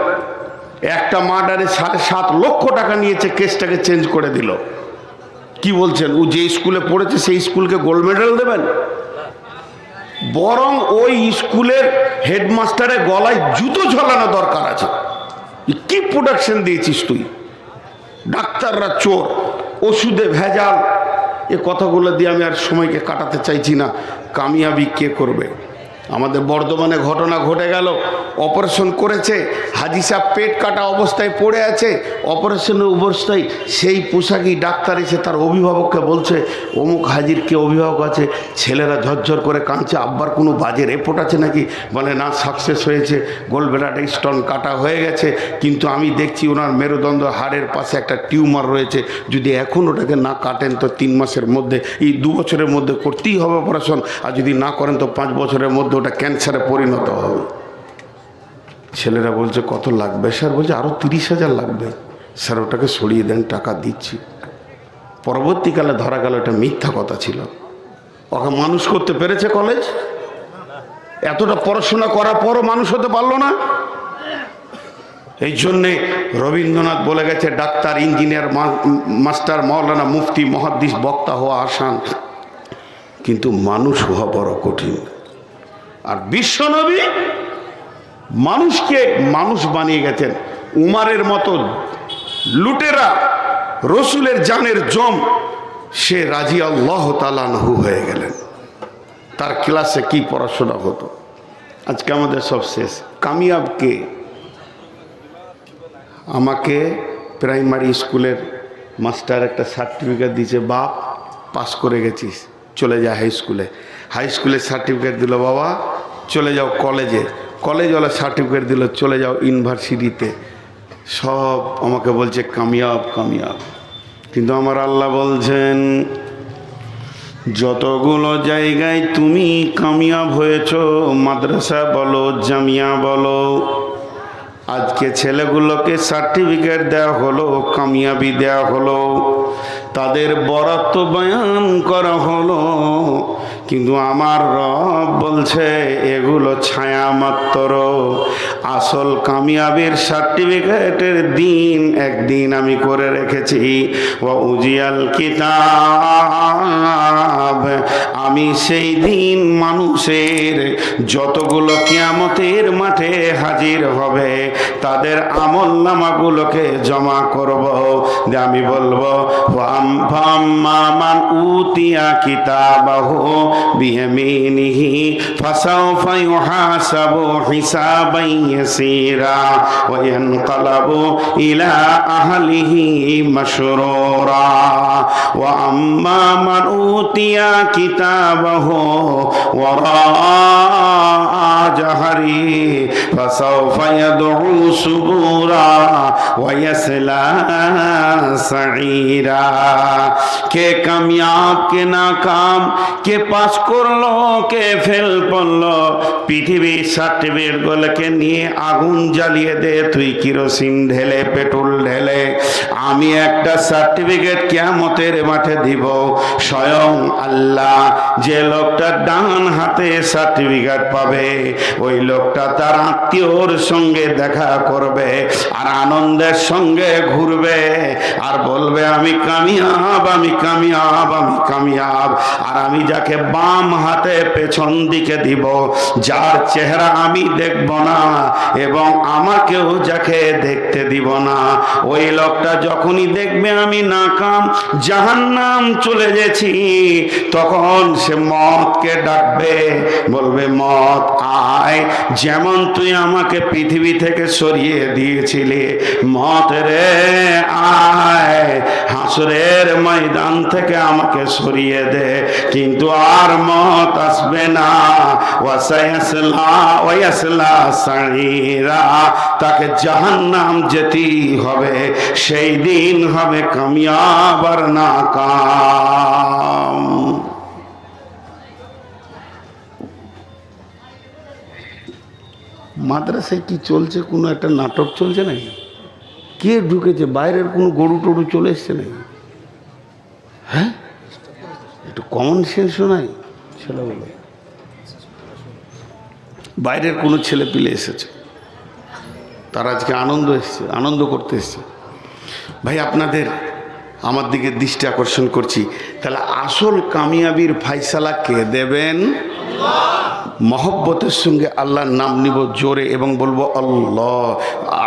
Speaker 1: একটা মার্ডারে 7.5 লক্ষ টাকা নিয়েছে, কেসটাকে চেঞ্জ করে দিল। কি বলছেন? ও যে স্কুলে পড়েছে সেই স্কুলকে গোল্ড মেডেল দেবেন? বরং ওই স্কুলের হেডমাস্টারের গলায় জুতো ঝোলানো দরকার আছে। কি প্রোডাকশন দিয়েছিস তুই? ডাক্তাররা চোর, ওষুধে ভেজাল। এ কথাগুলো দিয়ে আমি আর সময়কে কাটাতে চাইছি না। কামিয়াবি কে করবে? আমাদের বর্ধমানে ঘটনা ঘটে গেল, অপারেশন করেছে, হাজি সাহেব পেট কাটা অবস্থায় পড়ে আছে, অপারেশনের অবস্থায় সেই পোশাকি ডাক্তার এসে তার অভিভাবককে বলছে, অমুক হাজির কে অভিভাবক আছে। ছেলেরা ঝরঝর করে কাঁদছে, আব্বার কোনো বাজে রিপোর্ট আছে নাকি? বলে না, সাকসেস হয়েছে, গোলব্লাডার স্টোন কাটা হয়ে গেছে, কিন্তু আমি দেখছি ওনার মেরুদণ্ড হাড়ের পাশে একটা টিউমার রয়েছে, যদি এখন ওটাকে না কাটেন তো 3 মাসের মধ্যে, এই 2 বছরের মধ্যে করতেই হবে অপারেশন, আর যদি না করেন তো 5 বছরের মধ্যে ওটা ক্যান্সারে পরিণত হবে। ছেলেরা বলছে কত লাগবে স্যার? বলছে আরো 30,000 লাগবে। স্যার ওটাকে সরিয়ে দেন, টাকা দিচ্ছি। পরবর্তীকালে ধরা গেল এটা মিথ্যা কথা ছিল। ওকে মানুষ করতে পেরেছে কলেজ? এতটা পড়াশোনা করার পরও মানুষ হতে পারলো না। এই জন্যে রবীন্দ্রনাথ বলে গেছে, ডাক্তার, ইঞ্জিনিয়ার, মাস্টার, মাওলানা, মুফতি, মুহাদ্দিস, বক্তা হওয়া আসান, কিন্তু মানুষ হওয়া বড় কঠিন। আর বিশ্বনবী মানুষকে মানুষ বানিয়ে গেছেন। উমারের মতো লুটেরা, রসুলের জানের জম, সে রাজি আল্লাহ তাআলা আনহু হয়ে গেলেন। তার ক্লাসে কি পড়াশোনা হতো? আজকে আমাদের সব শেষ। কামিয়াব কে? আমাকে প্রাইমারি স্কুলের মাস্টার একটা সার্টিফিকেট দিয়েছে, বাপ পাস করে গেছিস, চলে যা হাই স্কুলে। হাই স্কুলের সার্টিফিকেট দিল, বাবা চলে যাও কলেজে। কলেজওয়ালা সার্টিফিকেট দিল, চলে যাও ইউনিভার্সিটিতে। সব আমাকে বলছে কামিয়াব কামিয়াব। কিন্তু আমার আল্লাহ বলছেন, যতগুলো জায়গায় তুমি কামিয়াব হয়েছ, মাদ্রাসা বলো, জামিয়া বলো, আজকে ছেলেগুলোকে সার্টিফিকেট দেওয়া হলো, কামিয়াবি দেওয়া হলো, তাদের বরাত বয়ান করা হলো, কিন্তু আমার রব বলছে এগুলো ছায়া মাত্র। আসল কামিয়াবির সার্টিফিকেটের দিন একদিন আমি করে রেখেছি। ওয়া উজিয়াল কিতাব, আমি সেই দিন মানুষের যতগুলো কিয়ামতের মাঠে হাজির হবে তাদের আমল নামাগুলোকে জমা করব। আমি বলবো, মান উতিয়া কিতাবাহু বিয়ামিনিহি ফাসাউফা ইউহাসাবু হিসাবান ইয়াসীরা ওয়া ইয়ানকালাবু ইলা আহলিহি মাসরুরা ওয়া আম্মা মান উতিয়া কিতাবাহু ওয়ারা জাহরি ফাসাউফা ইয়াদউ সুবুরা ওয়া ইয়াসলা সাঈরা। কে কামিয়াব, কে নাকাম, কে পাস করলো, কে ফেল পড়লো, পৃথিবীর সার্টিফিকেট গুলোকে নিয়ে আগুন জ্বালিয়ে দে, তুই কিরোসিন ঢেলে, পেট্রোল ঢেলে, আমি একটা সার্টিফিকেট কিয়ামতের মাঠে দিব, স্বয়ং আল্লাহ। যে লোকটা ডান হাতে সার্টিফিকেট পাবে ওই লোকটা তার আত্মীয়র সঙ্গে দেখা করবে আর আনন্দের সঙ্গে ঘুরবে আর বলবে আমি কামিয়াব, আমি কামিয়াব, আমি কামিয়াব। আর আমি যাকে বাম হাতে পেছন দিকে দিব, যার চেহারা আমি দেখব না এবং আমাকেও যাকে দেখতে দিব না, ওই লোকটা যখনই দেখবে আমি নাকাম, জাহান্নাম চলে গেছি, তখন সে মওতকে ডাকবে, বলবে মওত আয়, যেমন তুই আমাকে পৃথিবী থেকে সরিয়ে দিয়েছিলি, মওত রে আয়, হাসরের ময়দান থেকে আমাকে সরিয়ে দে। কিন্তু আর মওত আসবে না। ওয়াসায়াসলা সাঈরা, তাকে জাহান্নাম যেতেই হবে। সেই দিন হবে কামিয়াব আর নাকাম। মাদ্রাসায় কি চলছে? কোনো একটা নাটক চলছে নাকি? কে ঢুকেছে? বাইরের কোনো গরু টরু চলে এসছে নাকি? হ্যাঁ, একটু কমন সেন্সও নাই ছেলেগুলো। বাইরের কোনো ছেলে পিলে এসেছে, তারা আজকে আনন্দ এসছে, আনন্দ করতে এসছে। ভাই আপনাদের আমার দিকে দৃষ্টি আকর্ষণ করছি, তাহলে আসল কামিয়াবির ফায়সালা কে দেবেন? মহব্বতের সঙ্গে আল্লাহর নাম নিব জোরে এবং বলবো আল্লাহ।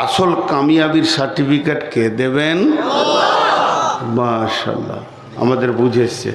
Speaker 1: আসল কামিয়াবির সার্টিফিকেট কে দেবেন? মাশাআল্লাহ, আমাদের বুঝে এসছে।